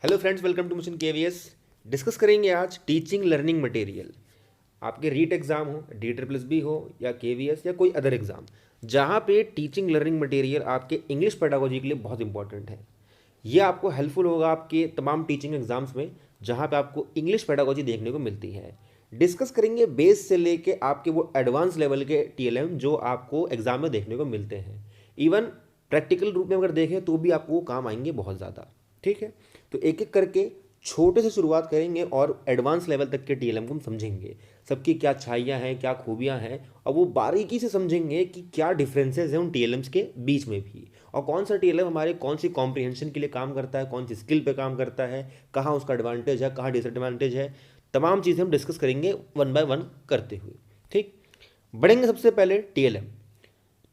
Hello friends, welcome to mission KVS. Discuss करेंगे आज teaching learning material. आपके REET exam हो, DSSB हो या केवीएस या कोई अदर एग्जाम, जहाँ पे टीचिंग लर्निंग मटेरियल आपके इंग्लिश पेडागोजी के लिए बहुत इंपॉर्टेंट है। ये आपको हेल्पफुल होगा आपके तमाम टीचिंग एग्जाम्स में, जहाँ पे आपको इंग्लिश पेडागोजी देखने को मिलती है। डिस्कस करेंगे बेस से लेके आपके वो एडवांस लेवल के TLM जो आपको एग्जाम में देखने को मिलते हैं। इवन प्रैक्टिकल रूप में अगर देखें तो भी आपको वो काम आएंगे बहुत ज़्यादा। ठीक है, तो एक एक करके छोटे से शुरुआत करेंगे और एडवांस लेवल तक के TLM को हम समझेंगे, सबकी क्या अच्छाइयाँ हैं, क्या खूबियाँ हैं, और वो बारीकी से समझेंगे कि क्या डिफरेंसेस हैं उन TLMs के बीच में भी, और कौन सा TLM हमारे कौन सी कॉम्प्रिहेंशन के लिए काम करता है, कौन सी स्किल पे काम करता है, कहाँ उसका एडवांटेज है, कहाँ डिसएडवांटेज है। तमाम चीज़ें हम डिस्कस करेंगे वन बाय वन करते हुए। ठीक, बढ़ेंगे सबसे पहले TLM।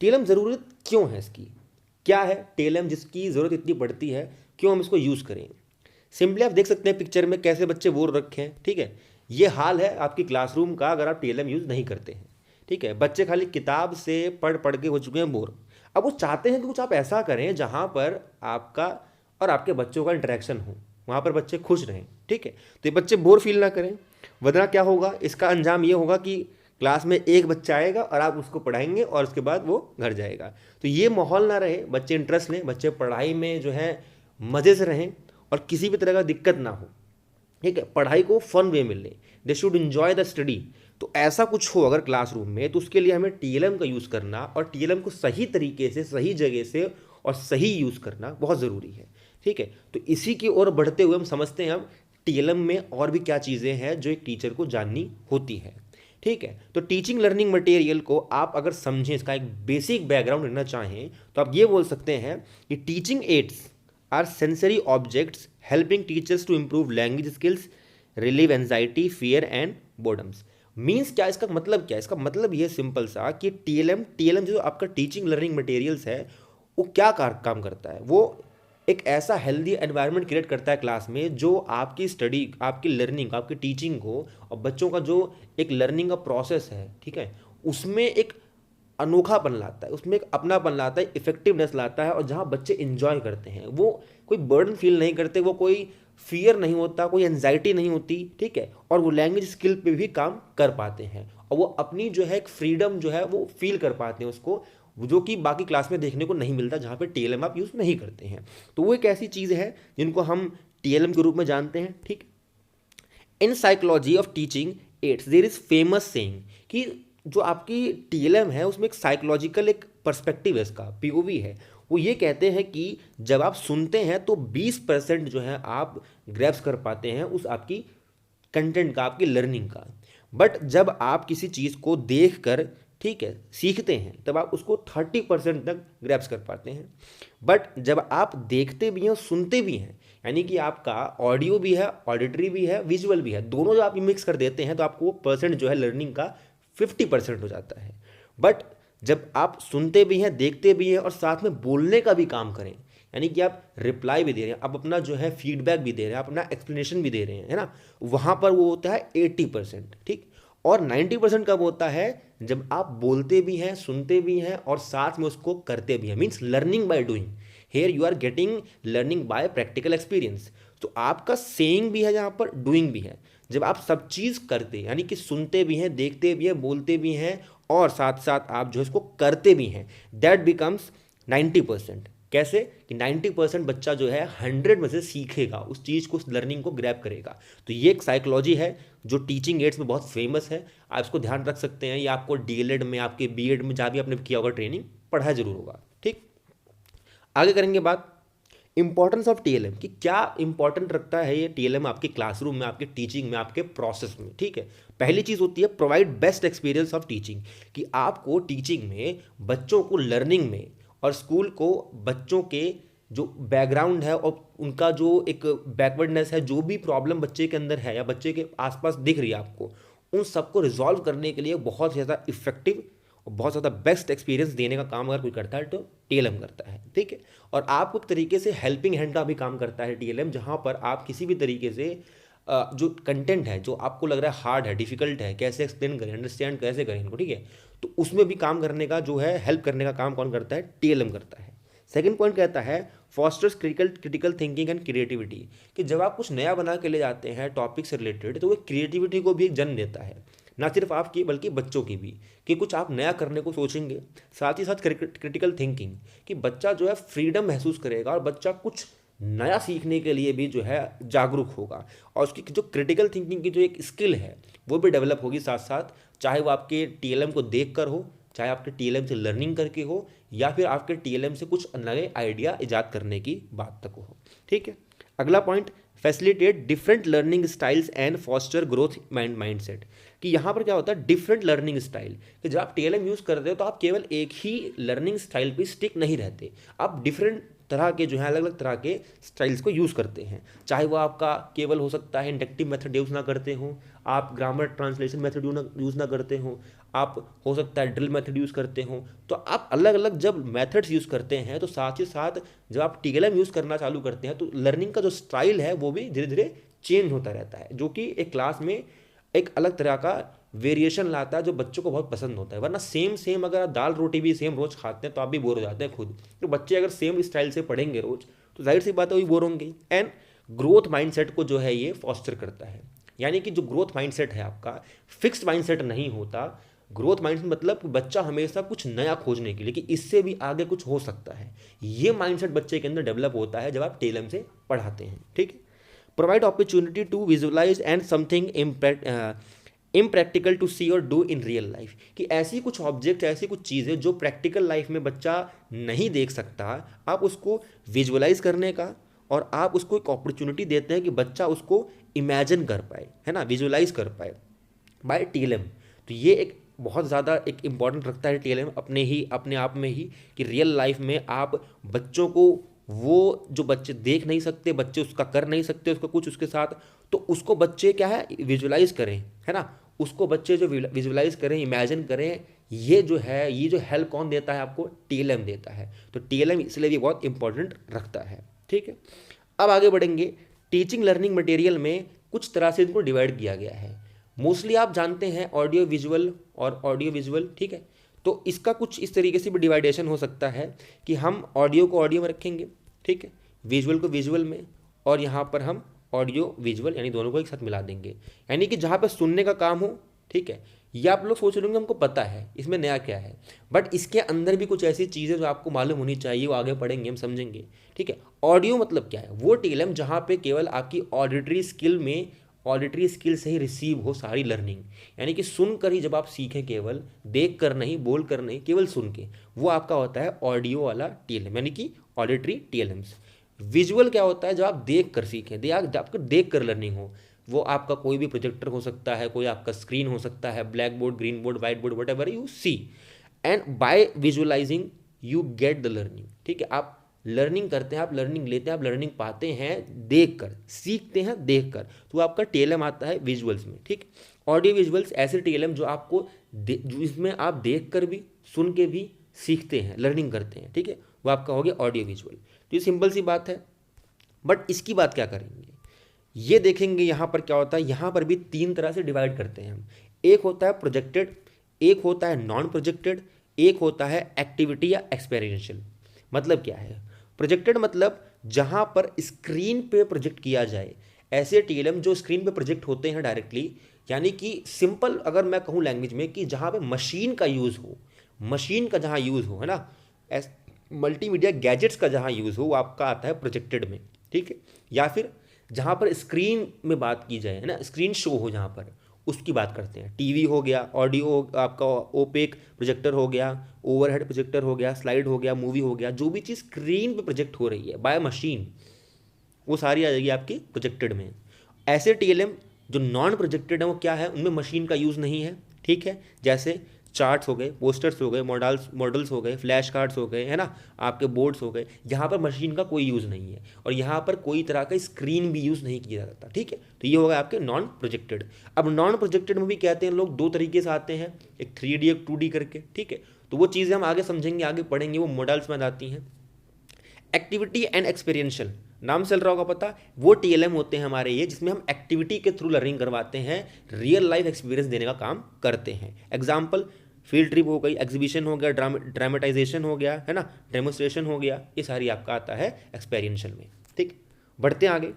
TLM ज़रूरत क्यों है इसकी, क्या है TLM जिसकी ज़रूरत इतनी पड़ती है, क्यों हम इसको यूज़ करें। सिंपली आप देख सकते हैं पिक्चर में कैसे बच्चे बोर रखे हैं। ठीक है, ये हाल है आपकी क्लासरूम का अगर आप TLM यूज़ नहीं करते हैं। ठीक है, बच्चे खाली किताब से पढ़ पढ़ के हो चुके हैं बोर। अब वो चाहते हैं कि कुछ आप ऐसा करें जहाँ पर आपका और आपके बच्चों का इंटरेक्शन हो, वहाँ पर बच्चे खुश रहें। ठीक है, तो ये बच्चे बोर फील ना करें, वरना क्या होगा, इसका अंजाम ये होगा कि क्लास में एक बच्चा आएगा और आप उसको पढ़ाएंगे और उसके बाद वो घर जाएगा। तो ये माहौल ना रहे, बच्चे इंटरेस्ट लें, बच्चे पढ़ाई में जो है मज़े से रहें और किसी भी तरह का दिक्कत ना हो। ठीक है, पढ़ाई को फन वे में लें, they should enjoy the study. तो ऐसा कुछ हो अगर क्लासरूम में, तो उसके लिए हमें TLM का यूज़ करना और TLM को सही तरीके से, सही जगह से और सही यूज़ करना बहुत ज़रूरी है। ठीक है, तो इसी की ओर बढ़ते हुए हम समझते हैं हम TLM में और भी क्या चीज़ें हैं जो एक टीचर को जाननी होती है। ठीक है, तो टीचिंग लर्निंग मटेरियल को आप अगर समझें, इसका एक बेसिक बैकग्राउंड लेना चाहें, तो आप ये बोल सकते हैं कि teaching aids are sensory objects helping teachers to improve language skills, relieve anxiety, fear and boredoms. Means क्या, इसका मतलब क्या है? इसका मतलब ये सिंपल सा कि TLM जो आपका टीचिंग लर्निंग मटेरियल्स है, वो क्या काम करता है, वो एक ऐसा हेल्दी एनवायरनमेंट क्रिएट करता है क्लास में जो आपकी स्टडी, आपकी लर्निंग, आपकी टीचिंग को और बच्चों का जो एक लर्निंग का प्रोसेस है, ठीक है, उसमें एक अनोखापन लाता है, उसमें एक अपनापन लाता है, इफेक्टिवनेस लाता है, और जहाँ बच्चे इंजॉय करते हैं, वो कोई बर्डन फील नहीं करते, वो कोई फियर नहीं होता, कोई एंजाइटी नहीं होती। ठीक है, और वो लैंग्वेज स्किल पे भी काम कर पाते हैं और वो अपनी जो है एक फ्रीडम जो है वो फील कर पाते हैं उसको, जो कि बाकी क्लास में देखने को नहीं मिलता जहाँ पे TLM आप यूज़ नहीं करते हैं। तो वो एक ऐसी चीज़ है जिनको हम TLM के रूप में जानते हैं। ठीक, in psychology of teaching aids there is famous saying कि जो आपकी TLM है उसमें एक साइकोलॉजिकल एक पर्सपेक्टिव है, इसका POV है। वो ये कहते हैं कि जब आप सुनते हैं तो 20% जो है आप ग्रैब्स कर पाते हैं उस आपकी कंटेंट का, आपकी लर्निंग का। बट जब आप किसी चीज़ को देख कर, ठीक है, सीखते हैं, तब आप उसको 30% तक ग्रैब्स कर पाते हैं। बट जब आप देखते भी हैं और सुनते भी हैं, यानी कि आपका ऑडियो भी है, ऑडिटरी भी है, विजुअल भी है, दोनों जब आप मिक्स कर देते हैं तो आपको वो परसेंट जो है लर्निंग का 50% हो जाता है। बट जब आप सुनते भी हैं, देखते भी हैं और साथ में बोलने का भी काम करें, यानी कि आप रिप्लाई भी दे रहे हैं, आप अपना जो है फीडबैक भी दे रहे हैं, आप अपना एक्सप्लेनेशन भी दे रहे हैं, है ना, वहाँ पर वो होता है 80%। ठीक, और 90% कब होता है? जब आप बोलते भी हैं, सुनते भी हैं और साथ में उसको करते भी हैं, means learning by doing. Here you are getting learning by practical experience. तो आपका सेइंग भी है, जहाँ पर डूइंग भी है। जब आप सब चीज़ करते हैं, यानी कि सुनते भी हैं, देखते भी हैं, बोलते भी हैं और साथ साथ आप जो है इसको करते भी हैं, दैट बिकम्स 90%। कैसे कि 90% बच्चा जो है 100 में से सीखेगा, उस चीज़ को, उस लर्निंग को ग्रैब करेगा। तो ये एक साइकोलॉजी है जो टीचिंग एड्स में बहुत फेमस है, आप इसको ध्यान रख सकते हैं। ये आपको DLED में, आपके BEd में जहाँ भी आपने किया होगा ट्रेनिंग, पढ़ा जरूर होगा। ठीक, आगे करेंगे बात इंपॉर्टेंस ऑफ TLM कि क्या इंपॉर्टेंट रखता है ये TLM आपके क्लासरूम में, आपके टीचिंग में, आपके प्रोसेस में। ठीक है, पहली चीज़ होती है provide best experience of teaching, कि आपको टीचिंग में, बच्चों को लर्निंग में और स्कूल को बच्चों के जो बैकग्राउंड है और उनका जो एक बैकवर्डनेस है, जो भी प्रॉब्लम बच्चे के अंदर है या बच्चे के आसपास दिख रही है आपको, उन सबको रिजॉल्व करने के लिए बहुत ज़्यादा इफेक्टिव और बहुत ज़्यादा बेस्ट एक्सपीरियंस देने का काम अगर कोई करता है तो TLM करता है। ठीक है, और आपको एक तरीके से हेल्पिंग हैंड का भी काम करता है TLM, जहाँ पर आप किसी भी तरीके से जो कंटेंट है जो आपको लग रहा है हार्ड है, डिफिकल्ट है, कैसे एक्सप्लेन करें, अंडरस्टैंड कैसे करें इनको, ठीक है, तो उसमें भी काम करने का जो है, हेल्प करने का काम कौन करता है? TLM करता है। सेकेंड पॉइंट कहता है fosters critical thinking and creativity, कि जब आप कुछ नया बना के ले जाते हैं टॉपिक से रिलेटेड तो वो क्रिएटिविटी को भी एक जन्म देता है, ना सिर्फ आपकी बल्कि बच्चों की भी, कि कुछ आप नया करने को सोचेंगे। साथ ही साथ क्रिटिकल थिंकिंग, कि बच्चा जो है फ्रीडम महसूस करेगा और बच्चा कुछ नया सीखने के लिए भी जो है जागरूक होगा, और उसकी जो क्रिटिकल थिंकिंग की जो एक स्किल है वो भी डेवलप होगी साथ साथ, चाहे वो आपके टीएलएम को देख कर हो, चाहे आपके टीएलएम से लर्निंग करके हो, या फिर आपके टीएलएम से कुछ नए आइडिया इजाद करने की बात तक हो। ठीक है, अगला point, facilitate different learning styles and foster growth mindset, कि यहाँ पर क्या होता है डिफरेंट लर्निंग स्टाइल, कि जब आप टीएलएम यूज़ करते हो तो आप केवल एक ही लर्निंग स्टाइल पे स्टिक नहीं रहते, आप डिफरेंट तरह के जो है अलग अलग तरह के स्टाइल्स को यूज़ करते हैं। चाहे वो आपका केवल हो सकता है इंडक्टिव मेथड यूज़ ना करते हो, आप ग्रामर ट्रांसलेशन मेथड यूज़ ना करते हो, आप हो सकता है ड्रिल मेथड यूज़ करते हो। तो आप अलग अलग जब मेथड्स यूज़ करते हैं तो साथ ही साथ जब आप टीएलएम यूज़ करना चालू करते हैं तो लर्निंग का जो स्टाइल है वो भी धीरे धीरे चेंज होता रहता है, जो कि एक क्लास में एक अलग तरह का वेरिएशन लाता है जो बच्चों को बहुत पसंद होता है। वरना सेम अगर आप दाल रोटी भी सेम रोज़ खाते हैं तो आप भी बोर हो जाते हैं खुद। तो बच्चे अगर सेम स्टाइल से पढ़ेंगे रोज़ तो जाहिर सी बात है वही बोर होंगे। एंड ग्रोथ माइंडसेट को जो है ये फॉस्टर करता है, यानी कि जो ग्रोथ माइंडसेट है आपका फिक्स्ड माइंडसेट नहीं होता। ग्रोथ माइंडसेट मतलब बच्चा हमेशा कुछ नया खोजने के लिए कि इससे भी आगे कुछ हो सकता है, ये माइंडसेट बच्चे के अंदर डेवलप होता है जब आप टीएलएम से पढ़ाते हैं। ठीक है, provide opportunity to visualise and something impractical to see और डू इन रियल लाइफ, कि ऐसी कुछ ऑब्जेक्ट ऐसी कुछ चीज़ें जो प्रैक्टिकल लाइफ में बच्चा नहीं देख सकता, आप उसको विजुअलाइज करने का और आप उसको एक अपॉर्चुनिटी देते हैं कि बच्चा उसको इमेजिन कर पाए, है ना, विजुअलाइज कर पाए बाय टीएलएम। तो ये एक बहुत ज़्यादा एक इम्पॉर्टेंट रखता है टीएलएम अपने आप में ही, कि रियल लाइफ में आप बच्चों को वो जो बच्चे देख नहीं सकते, बच्चे उसका कर नहीं सकते उसका कुछ उसके साथ, तो उसको बच्चे क्या है विजुअलाइज करें, है ना, उसको बच्चे जो विजुअलाइज करें इमेजिन करें। ये जो हेल्प कौन देता है आपको, टीएलएम देता है। तो टीएलएम इसलिए भी बहुत इंपॉर्टेंट रखता है। ठीक है, अब आगे बढ़ेंगे। टीचिंग लर्निंग मटेरियल में कुछ तरह से इनको डिवाइड किया गया है। मोस्टली आप जानते हैं ऑडियो विजुअल और ऑडियो विजुअल। ठीक है, तो इसका कुछ इस तरीके से भी डिवाइडेशन हो सकता है कि हम ऑडियो को ऑडियो में रखेंगे, ठीक है, विजुअल को विजुअल में, और यहाँ पर हम ऑडियो विजुअल यानी दोनों को एक साथ मिला देंगे। यानी कि जहाँ पर सुनने का काम हो, ठीक है, ये आप लोग सोच रहे होंगे हमको पता है इसमें नया क्या है, बट इसके अंदर भी कुछ ऐसी चीज़ें जो आपको मालूम होनी चाहिए, वो आगे पढ़ेंगे हम समझेंगे। ठीक है, ऑडियो मतलब क्या है, वो टीएलएम जहाँ पे केवल आपकी ऑडिटरी स्किल से ही रिसीव हो सारी लर्निंग, यानी कि सुनकर ही जब आप सीखें, केवल देख कर नहीं, बोल कर नहीं, केवल सुन के, वो आपका होता है ऑडियो वाला टीएलएम, यानी कि ऑडिटरी टीएलएम्स। विजुअल क्या होता है, जब आप देख कर सीखें, आपको देख कर लर्निंग हो, वो आपका कोई भी प्रोजेक्टर हो सकता है, कोई आपका स्क्रीन हो सकता है, black board, green board, white board, whatever you see, and by visualising you get the learning. ठीक है, आप लर्निंग करते हैं, आप लर्निंग लेते हैं, आप लर्निंग पाते हैं देख कर, सीखते हैं देख कर, तो आपका टीएलएम आता है विजुअल्स में। ठीक, ऑडियो विजुअल्स ऐसे टीएलएम जो आपको जिसमें आप देख कर भी सुन के भी सीखते हैं, लर्निंग करते हैं। ठीक है, वो आपका हो गया ऑडियो विजुअल। तो ये सिंपल सी बात है, बट इसकी बात क्या करेंगे ये देखेंगे। यहाँ पर क्या होता है, यहाँ पर भी तीन तरह से डिवाइड करते हैं हम। एक होता है प्रोजेक्टेड, एक होता है नॉन प्रोजेक्टेड, एक होता है एक्टिविटी या एक्सपेरिमेंशियल। मतलब क्या है, प्रोजेक्टेड मतलब जहाँ पर स्क्रीन पे प्रोजेक्ट किया जाए, ऐसे टीएलएम जो स्क्रीन पे प्रोजेक्ट होते हैं डायरेक्टली, यानी कि सिंपल अगर मैं कहूँ लैंग्वेज में कि जहाँ पे मशीन का यूज़ हो, मशीन का जहाँ यूज़ हो, है ना, मल्टीमीडिया गैजेट्स का जहाँ यूज़ हो, वो आपका आता है प्रोजेक्टेड में। ठीक है, या फिर जहाँ पर स्क्रीन में बात की जाए, है ना, स्क्रीन शो हो जहाँ पर, उसकी बात करते हैं। टीवी हो गया, ऑडियो आपका ओपेक प्रोजेक्टर हो गया, ओवरहेड प्रोजेक्टर हो गया, स्लाइड हो गया, मूवी हो गया, जो भी चीज़ स्क्रीन पे प्रोजेक्ट हो रही है बाय मशीन, वो सारी आ जाएगी आपकी प्रोजेक्टेड में। ऐसे टीएलएम जो नॉन प्रोजेक्टेड है वो क्या है, उनमें मशीन का यूज़ नहीं है। ठीक है, जैसे चार्ट्स हो गए, पोस्टर्स हो गए, मॉडल्स हो गए, फ्लैश कार्ड्स हो गए, है ना, आपके बोर्ड्स हो गए, यहाँ पर मशीन का कोई यूज़ नहीं है और यहाँ पर कोई तरह का स्क्रीन भी यूज़ नहीं किया जाता। ठीक है, तो ये होगा आपके नॉन प्रोजेक्टेड। अब नॉन प्रोजेक्टेड में भी कहते हैं लोग दो तरीके से आते हैं, एक 3D एक 2D करके। ठीक है, तो वो चीज़ें हम आगे समझेंगे, आगे पढ़ेंगे, वो मॉडल्स में आती हैं। एक्टिविटी एंड एक्सपीरियंशियल, नाम चल रहा होगा पता, वो टीएलएम होते हैं हमारे ये, जिसमें हम एक्टिविटी के थ्रू लर्निंग करवाते हैं, रियल लाइफ एक्सपीरियंस देने का काम करते हैं। एग्जाम्पल, फील्ड ट्रिप हो गई, एग्जीबिशन हो गया, ड्रामेटाइजेशन हो गया, है ना, डेमोस्ट्रेशन हो गया, ये सारी आपका आता है एक्सपेरिएंशियल में। ठीक, बढ़ते हैं आगे।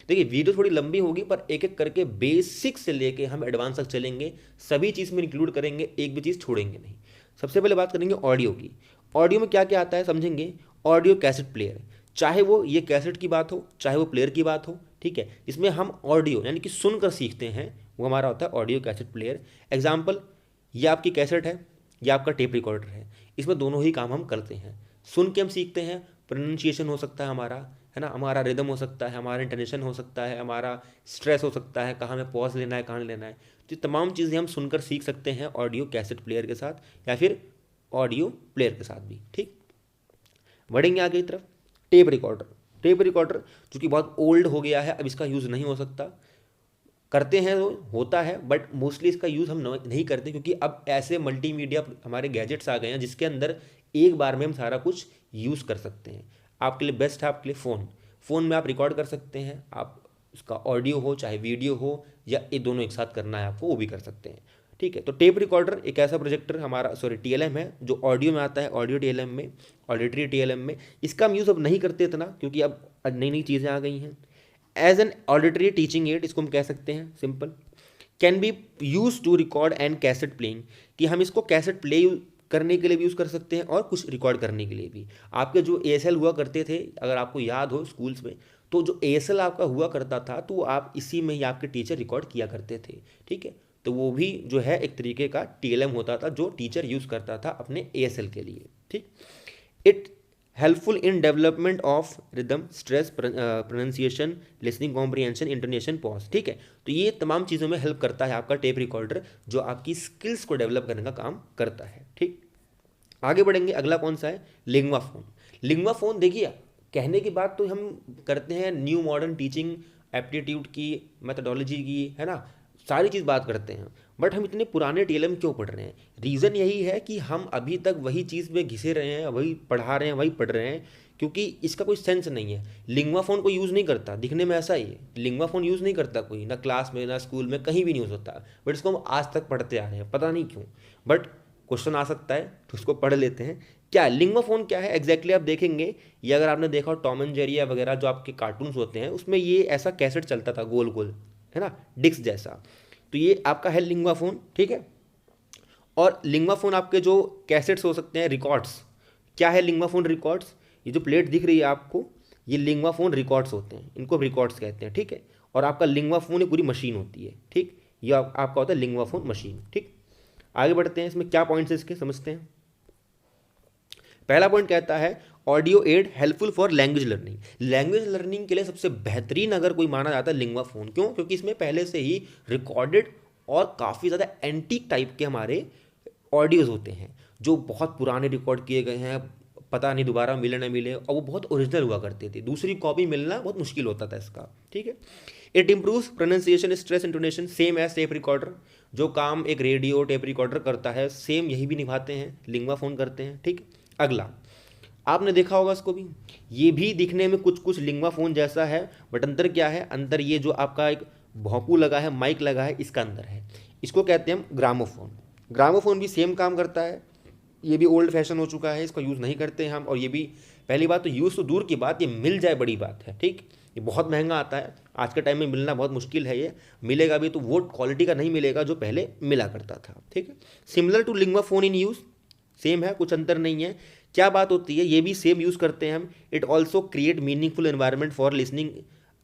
देखिए वीडियो थोड़ी लंबी होगी पर एक एक करके बेसिक से लेके हम एडवांस तक चलेंगे, सभी चीज़ में इंक्लूड करेंगे, एक भी चीज़ छोड़ेंगे नहीं। सबसे पहले बात करेंगे ऑडियो की। ऑडियो में क्या क्या आता है समझेंगे। ऑडियो कैसेट प्लेयर, चाहे वो ये कैसेट की बात हो चाहे वो प्लेयर की बात हो, ठीक है, इसमें हम ऑडियो यानी कि सुनकर सीखते हैं, वो हमारा होता है ऑडियो कैसेट प्लेयर। एग्जाम्पल, ये आपकी कैसेट है, ये आपका टेप रिकॉर्डर है, इसमें दोनों ही काम हम करते हैं। सुन के हम सीखते हैं, प्रोनाउंसिएशन हो सकता है हमारा, है ना, हमारा रिदम हो सकता है, हमारा इंटोनेशन हो सकता है, हमारा स्ट्रेस हो सकता है, कहाँ में पॉज लेना है कहाँ नहीं लेना है, तो ये तमाम चीज़ें हम सुनकर सीख सकते हैं ऑडियो कैसेट प्लेयर के साथ या फिर ऑडियो प्लेयर के साथ भी। ठीक, बढ़ेंगे आगे की तरफ। टेप रिकॉर्डर, टेप रिकॉर्डर जो कि बहुत ओल्ड हो गया है, अब इसका यूज़ नहीं हो सकता, करते हैं तो होता है बट मोस्टली इसका यूज़ हम नहीं करते, क्योंकि अब ऐसे मल्टीमीडिया हमारे गैजेट्स आ गए हैं जिसके अंदर एक बार में हम सारा कुछ यूज़ कर सकते हैं। आपके लिए बेस्ट है आपके लिए फ़ोन, फ़ोन में आप रिकॉर्ड कर सकते हैं, आप उसका ऑडियो हो चाहे वीडियो हो या ये दोनों एक साथ करना है आपको, वो भी कर सकते हैं। ठीक है, तो टेप रिकॉर्डर एक ऐसा प्रोजेक्टर हमारा टीएलएम है जो ऑडियो में आता है, ऑडियो टीएलएम में, ऑडिटरी टीएलएम में। इसका हम यूज़ अब नहीं करते इतना क्योंकि अब नई नई चीज़ें आ गई हैं। As an auditory teaching aid इसको हम कह सकते हैं, simple. Can be use to record and cassette playing, कि हम इसको कैसेट प्ले करने के लिए भी यूज़ कर सकते हैं और कुछ रिकॉर्ड करने के लिए भी। आपके जो एएसएल हुआ करते थे, अगर आपको याद हो स्कूल्स में, तो जो एएसएल आपका हुआ करता था तो आप इसी में ही आपके टीचर रिकॉर्ड किया करते थे। ठीक है, तो वो भी जो है एक तरीके का टीएलएम होता था जो टीचर यूज़ करता था अपने एएसएल के लिए। ठीक, it helpful in development of rhythm, stress, pronunciation, listening comprehension, intonation, pause. ठीक है, तो ये तमाम चीज़ों में हेल्प करता है आपका टेप रिकॉर्डर, जो आपकी स्किल्स को डेवलप करने का काम करता है। ठीक, आगे बढ़ेंगे। अगला कौन सा है, लिंग्वा फोन। लिंग्वा फोन देखिए, कहने की बात तो हम करते हैं न्यू मॉडर्न टीचिंग एप्टीट्यूड की, मेथडोलॉजी की, है ना, सारी चीज़ बात करते हैं, बट हम इतने पुराने टीएलएम क्यों पढ़ रहे हैं? रीज़न यही है कि हम अभी तक वही चीज़ में घिसे रहे हैं, वही पढ़ा रहे हैं, वही पढ़ रहे हैं, क्योंकि इसका कोई सेंस नहीं है। लिंग्वा फोन को यूज़ नहीं करता, दिखने में ऐसा ही है, लिंग्वा फोन यूज़ नहीं करता कोई, ना क्लास में ना स्कूल में, कहीं भी नहीं यूज़ होता, बट इसको हम आज तक पढ़ते आ रहे हैं, पता नहीं क्यों, बट क्वेश्चन आ सकता है तो उसको पढ़ लेते हैं। क्या लिंग्वा फोन क्या है एग्जैक्टली आप देखेंगे, ये अगर आपने देखा हो टॉम एंड जेरी वगैरह जो आपके कार्टून्स होते हैं उसमें ये ऐसा कैसेट चलता था गोल गोल, है ना, डिस्क जैसा, तो ये आपका है लिंग्वा फोन। ठीक है, और लिंग्वा फोन आपके जो कैसेट्स हो सकते हैं, रिकॉर्ड्स, क्या है लिंग्वा फोन रिकॉर्ड्स, ये जो प्लेट दिख रही है आपको, ये लिंग्वा फोन रिकॉर्ड्स होते हैं, इनको रिकॉर्ड्स कहते हैं। ठीक है, और आपका लिंग्वा फोन एक पूरी मशीन होती है। ठीक, ये आपका होता है लिंग्वा फोन मशीन। ठीक, आगे बढ़ते हैं, इसमें क्या पॉइंट्स है इसके समझते हैं। पहला पॉइंट कहता है audio aid helpful for language learning. Language learning के लिए सबसे बेहतरीन अगर कोई माना जाता है लिंग्वा फोन, क्यों? क्योंकि इसमें पहले से ही रिकॉर्डेड और काफ़ी ज़्यादा एंटीक टाइप के हमारे ऑडियोज़ होते हैं जो बहुत पुराने रिकॉर्ड किए गए हैं, पता नहीं दोबारा मिले ना मिले, और वो बहुत ओरिजिनल हुआ करते थे, दूसरी कॉपी मिलना बहुत मुश्किल होता था इसका। ठीक है, it improves pronunciation, stress, intonation, same as tape recorder. जो काम एक रेडियो टेप रिकॉर्डर करता है सेम यही भी निभाते हैं, लिंग्वा फोन करते हैं। ठीक, अगला आपने देखा होगा इसको भी, ये भी दिखने में कुछ कुछ लिंग्वा फोन जैसा है, बट अंदर क्या है, अंदर ये जो आपका एक भोंपू लगा है, माइक लगा है, इसका अंदर है, इसको कहते हैं हम ग्रामोफोन। ग्रामोफोन भी सेम काम करता है, ये भी ओल्ड फैशन हो चुका है, इसका यूज़ नहीं करते हम, और ये भी पहली बात तो यूज़ तो दूर की बात, ये मिल जाए बड़ी बात है। ठीक, ये बहुत महंगा आता है, आज के टाइम में मिलना बहुत मुश्किल है, ये मिलेगा भी तो वो क्वालिटी का नहीं मिलेगा जो पहले मिला करता था। ठीक है, similar to linguaphone in use, same है, कुछ अंतर नहीं है। क्या बात होती है, ये भी सेम यूज़ करते हैं हम। It also create meaningful environment for listening,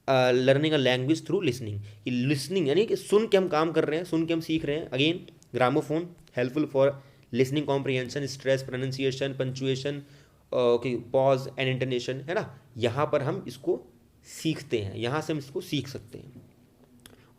learning a language through listening. Listening यानी कि सुन के हम काम कर रहे हैं, सुन के हम सीख रहे हैं। Again gramophone helpful for listening comprehension, stress, pronunciation, punctuation, pause and intonation, है ना, यहाँ पर हम इसको सीखते हैं, यहाँ से हम इसको सीख सकते हैं।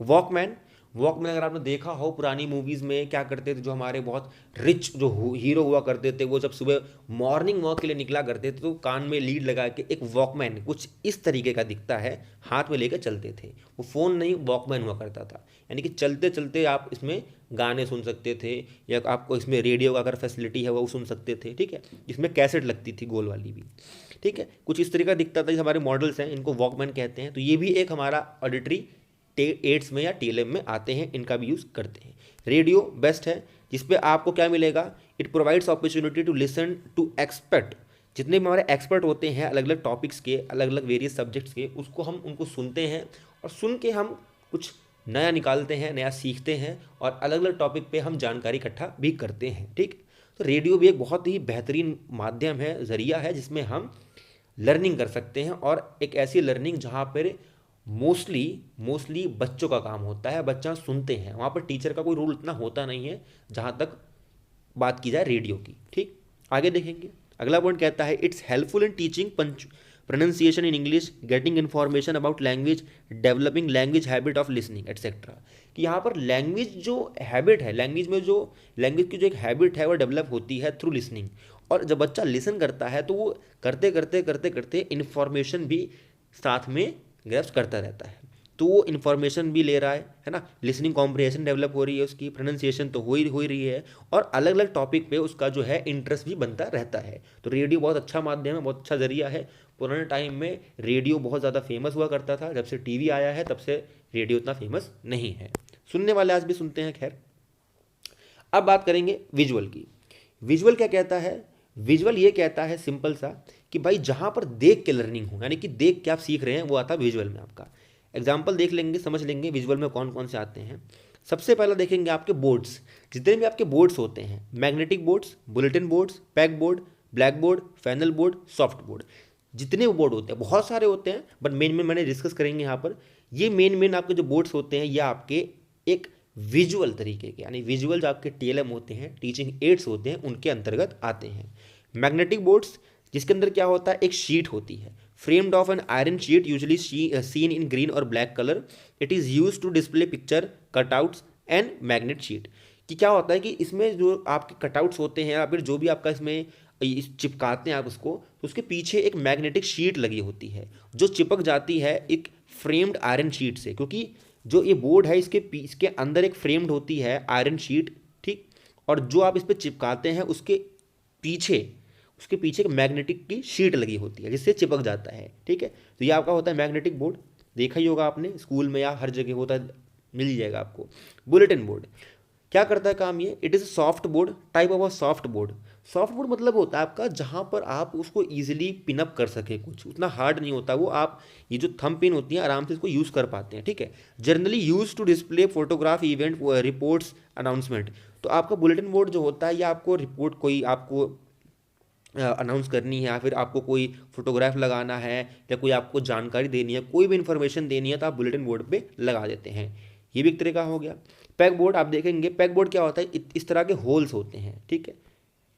वॉकमैन, वॉकमैन अगर आपने देखा हो पुरानी मूवीज़ में क्या करते थे, जो हमारे बहुत रिच जो हीरो हुआ करते थे, वो जब सुबह मॉर्निंग वॉक के लिए निकला करते थे तो कान में लीड लगा के एक वॉकमैन कुछ इस तरीके का दिखता है, हाथ में लेकर चलते थे, वो फ़ोन नहीं वॉकमैन हुआ करता था, यानी कि चलते चलते आप इसमें गाने सुन सकते थे, या आपको इसमें रेडियो का अगर फैसिलिटी है वो सुन सकते थे। ठीक है, इसमें कैसेट लगती थी गोल वाली भी। ठीक है, कुछ इस तरीका दिखता था, हमारे मॉडल्स हैं, इनको वॉकमैन कहते हैं। तो ये भी एक हमारा ऑडिटरी एड्स में या टीएलएम में आते हैं, इनका भी यूज़ करते हैं। रेडियो बेस्ट है, जिसपे आपको क्या मिलेगा, it provides opportunity to listen to expert, जितने भी हमारे एक्सपर्ट होते हैं अलग अलग टॉपिक्स के, अलग अलग वेरियस सब्जेक्ट्स के, उसको हम उनको सुनते हैं और सुन के हम कुछ नया निकालते हैं, नया सीखते हैं और अलग अलग टॉपिक पे हम जानकारी इकट्ठा भी करते हैं। ठीक, तो रेडियो भी एक बहुत ही बेहतरीन माध्यम है, ज़रिया है, जिसमें हम लर्निंग कर सकते हैं और एक ऐसी लर्निंग जहाँ पर मोस्टली बच्चों का काम होता है, बच्चा सुनते हैं, वहाँ पर टीचर का कोई रोल इतना होता नहीं है जहाँ तक बात की जाए रेडियो की। ठीक, आगे देखेंगे। अगला पॉइंट कहता है it's helpful in teaching pronunciation in English, getting information about language, developing language habit of listening etcetera. कि यहाँ पर लैंग्वेज जो हैबिट है, लैंग्वेज की जो एक हैबिट है वो डेवलप होती है थ्रू लिसनिंग। और जब बच्चा लिसन करता है तो वो करते करते करते करते इन्फॉर्मेशन भी साथ में ग्रैस्प करता रहता है, तो वो इन्फॉर्मेशन भी ले रहा है ना, लिसनिंग कॉम्प्रिहेंशन डेवलप हो रही है, उसकी प्रोनाउंसिएशन तो हो ही रही है और अलग अलग टॉपिक पे उसका जो है इंटरेस्ट भी बनता रहता है। तो रेडियो बहुत अच्छा माध्यम है, बहुत अच्छा जरिया है। पुराने टाइम में रेडियो बहुत ज़्यादा फेमस हुआ करता था, जब से टीवी आया है तब से रेडियो इतना फेमस नहीं है, सुनने वाले आज भी सुनते हैं। खैर, अब बात करेंगे विजुअल की। विजुअल क्या कहता है, विजुअल ये कहता है सिंपल सा कि भाई जहाँ पर देख के लर्निंग हो, यानी कि देख के आप सीख रहे हैं, वो आता है विजुअल में। आपका एग्जाम्पल देख लेंगे, समझ लेंगे विजुअल में कौन कौन से आते हैं। सबसे पहला देखेंगे आपके बोर्ड्स, जितने भी आपके बोर्ड्स होते हैं, magnetic boards, bulletin boards, pack board, black board, flannel board, soft board, जितने वो बोर्ड होते हैं बहुत सारे होते हैं, बट मेन मैंने डिस्कस करेंगे यहाँ पर। ये मेन आपके जो बोर्ड्स होते हैं ये आपके एक विजुअल तरीके के, यानी विजुअल जो आपके टीएलएम होते हैं, टीचिंग एड्स होते हैं, उनके अंतर्गत आते हैं। मैग्नेटिक बोर्ड्स, जिसके अंदर क्या होता है, एक शीट होती है, framed of an iron sheet usually seen in green or black color. It is used to display picture, cutouts and magnet sheet. कि क्या होता है कि इसमें जो आपके कटआउट्स होते हैं या फिर जो भी आपका इसमें चिपकाते हैं आप उसको, तो उसके पीछे एक मैग्नेटिक शीट लगी होती है जो चिपक जाती है एक फ्रेम्ड आयरन शीट से, क्योंकि जो ये बोर्ड है इसके अंदर एक फ्रेम्ड होती है आयरन शीट। ठीक, और जो आप इस पर चिपकाते हैं उसके पीछे एक मैग्नेटिक की शीट लगी होती है जिससे चिपक जाता है। ठीक है, तो ये आपका होता है मैग्नेटिक बोर्ड, देखा ही होगा आपने, स्कूल में या हर जगह होता है, मिल जाएगा आपको। बुलेटिन बोर्ड क्या करता है काम, ये it is soft board, type of a soft board. Soft board मतलब होता है आपका जहाँ पर आप उसको ईजिली पिनअप कर सके, कुछ उतना हार्ड नहीं होता वो, आप ये जो थंब पिन होती है आराम से इसको यूज़ कर पाते हैं। ठीक है, generally use to display photograph, event, reports, announcement. तो आपका बुलेटिन बोर्ड जो होता है ये आपको रिपोर्ट, कोई आपको अनाउंस करनी है या फिर आपको कोई फोटोग्राफ लगाना है या कोई आपको जानकारी देनी है, कोई भी इन्फॉर्मेशन देनी है तो आप बुलेटिन बोर्ड पे लगा देते हैं। ये भी एक तरीका हो गया। पैक बोर्ड आप देखेंगे, पैक बोर्ड क्या होता है, इस तरह के होल्स होते हैं। ठीक है,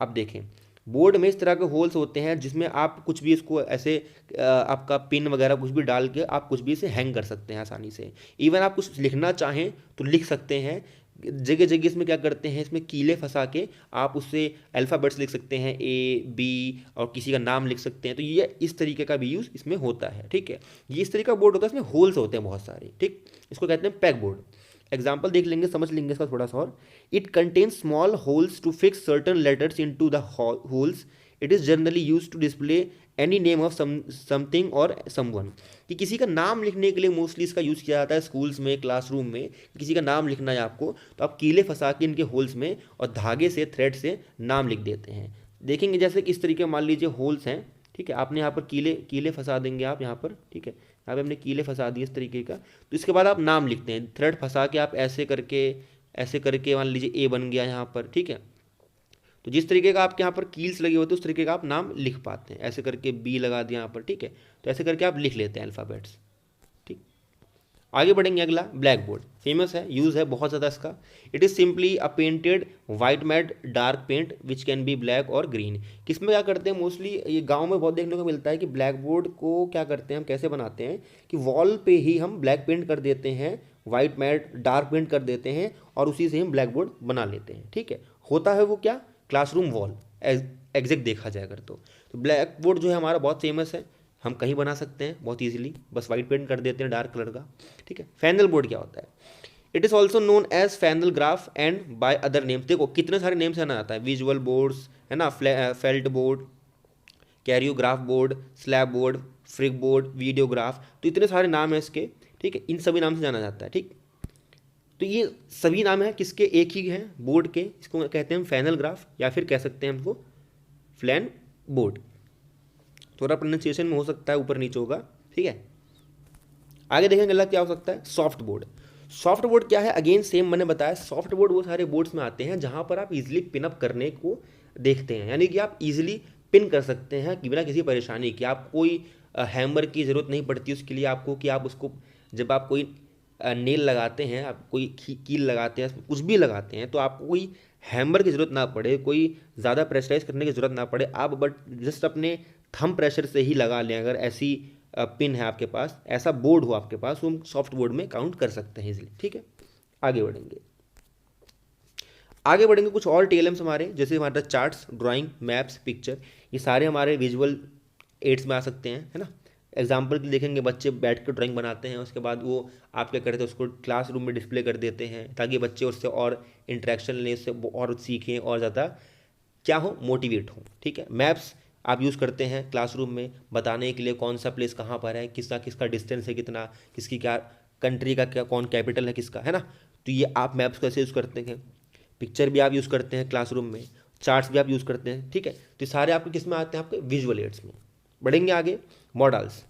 अब देखें बोर्ड में इस तरह के होल्स होते हैं जिसमें आप कुछ भी इसको ऐसे आपका पिन वगैरह कुछ भी डाल के आप कुछ भी इसे हैंग कर सकते हैं आसानी से। इवन आप कुछ लिखना चाहें तो लिख सकते हैं। जगह जगह इसमें क्या करते हैं, इसमें कीले फंसा के आप उससे अल्फ़ाबेट्स लिख सकते हैं, ए बी, और किसी का नाम लिख सकते हैं। तो ये इस तरीके का भी यूज़ इसमें होता है। ठीक है, ये इस तरीके का बोर्ड होता है, इसमें होल्स होते हैं बहुत सारे। ठीक, इसको कहते हैं पैक बोर्ड। एग्जाम्पल देख लेंगे, समझ लेंगे इसका थोड़ा सा और। It contains small holes to fix certain letters in to the holes. It is generally use to display any name of something or someone. कि किसी का नाम लिखने के लिए मोस्टली इसका यूज़ किया जाता है स्कूल्स में, क्लासरूम में। किसी का नाम लिखना है आपको तो आप कीले फंसा के इनके होल्स में और धागे से, थ्रेड से नाम लिख देते हैं। देखेंगे जैसे कि इस तरीके मान लीजिए होल्स हैं। ठीक है, आपने यहाँ पर कीले फंसा देंगे आप यहाँ पर। ठीक है, यहाँ पे हमने कीले फंसा दिए इस तरीके का, तो इसके बाद आप नाम लिखते हैं, थ्रेड फंसा के आप ऐसे करके मान लीजिए ए बन गया यहाँ पर। ठीक है, तो जिस तरीके का आपके यहाँ पर कील्स लगे होते हैं उस तरीके का आप नाम लिख पाते हैं। ऐसे करके बी लगा दिया यहाँ पर। ठीक है, तो ऐसे करके आप लिख लेते हैं अल्फ़ाबेट्स। ठीक, आगे बढ़ेंगे। अगला ब्लैक बोर्ड, फेमस है, यूज़ है बहुत ज़्यादा इसका। It is simply a painted white mat dark paint which can be black or green. किसमें क्या करते हैं, मोस्टली ये गांव में बहुत देखने को मिलता है कि ब्लैक बोर्ड को क्या करते हैं, हम कैसे बनाते हैं कि वॉल पे ही हम ब्लैक पेंट कर देते हैं, वाइट मैट डार्क पेंट कर देते हैं और उसी से हम ब्लैक बोर्ड बना लेते हैं। ठीक है, होता है वो क्या, क्लासरूम वॉल एग्जैक्ट देखा जाए अगर तो ब्लैक बोर्ड जो है हमारा बहुत फेमस है, हम कहीं बना सकते हैं बहुत इजीली, बस वाइट पेंट कर देते हैं डार्क कलर का। ठीक है, फैनल बोर्ड क्या होता है, it is also known as flannel graph and by other names. देखो कितने सारे नेम्स आना आता है, विजुअल बोर्ड्स है ना, फेल्ट बोर्ड, कैरियोग्राफ बोर्ड, स्लैब बोर्ड, फ्रिक बोर्ड, वीडियोग्राफ, तो इतने सारे नाम हैं इसके। ठीक है, इन सभी नाम से जाना जाता है। ठीक, तो ये सभी नाम हैं किसके, एक ही हैं बोर्ड के, इसको कहते हैं फ्लैनल ग्राफ या फिर कह सकते हैं हमको फ्लैन बोर्ड। थोड़ा प्रोनाउंसिएशन में हो सकता है ऊपर नीचे होगा, ठीक है। आगे देखेंगे अगला क्या हो सकता है, सॉफ्ट बोर्ड। सॉफ्ट बोर्ड क्या है, अगेन सेम मैंने बताया, सॉफ्ट बोर्ड वो सारे बोर्ड्स में आते हैं जहां पर आप इजीली पिन अप करने को देखते हैं, यानी कि आप इजीली पिन कर सकते हैं कि बिना किसी परेशानी के। आप कोई हैमर की ज़रूरत नहीं पड़ती उसके लिए आपको, कि आप उसको जब आप कोई नेल लगाते हैं, आप कोई कील लगाते हैं, कुछ भी लगाते हैं, तो आपको कोई हैमर की ज़रूरत ना पड़े, कोई ज़्यादा प्रेशराइज करने की ज़रूरत ना पड़े, आप बट जस्ट अपने थंब प्रेशर से ही लगा लें। अगर ऐसी पिन है आपके पास, ऐसा बोर्ड हो आपके पास, वो हम सॉफ्ट बोर्ड में काउंट कर सकते हैं इजीली, ठीक है। आगे बढ़ेंगे, आगे बढ़ेंगे कुछ और टीएलएम्स हमारे, जैसे हमारे चार्ट्स, ड्राइंग, मैप्स, पिक्चर, ये सारे हमारे विजुअल एड्स में आ सकते हैं, है ना। एग्जाम्पल के लिए देखेंगे, बच्चे बैठ कर ड्राइंग बनाते हैं, उसके बाद वो आप क्या करते हैं, उसको क्लासरूम में डिस्प्ले कर देते हैं ताकि बच्चे उससे और इंटरेक्शन लें, उससे और सीखें और ज़्यादा क्या हो, मोटिवेट हो, ठीक है। मैप्स आप यूज़ करते हैं क्लासरूम में बताने के लिए कौन सा प्लेस कहाँ पर है, किसका किसका डिस्टेंस है कितना, किसकी क्या कंट्री का क्या कौन कैपिटल है किसका, है ना। तो ये आप मैप्स को ऐसे यूज़ करते हैं। पिक्चर भी आप यूज़ करते हैं क्लासरूम में, चार्ट्स भी आप यूज़ करते हैं, ठीक है। तो सारे आपके किस में आते हैं, आपके विजुअल एड्स में। बढ़ेंगे आगे, मॉडल्स।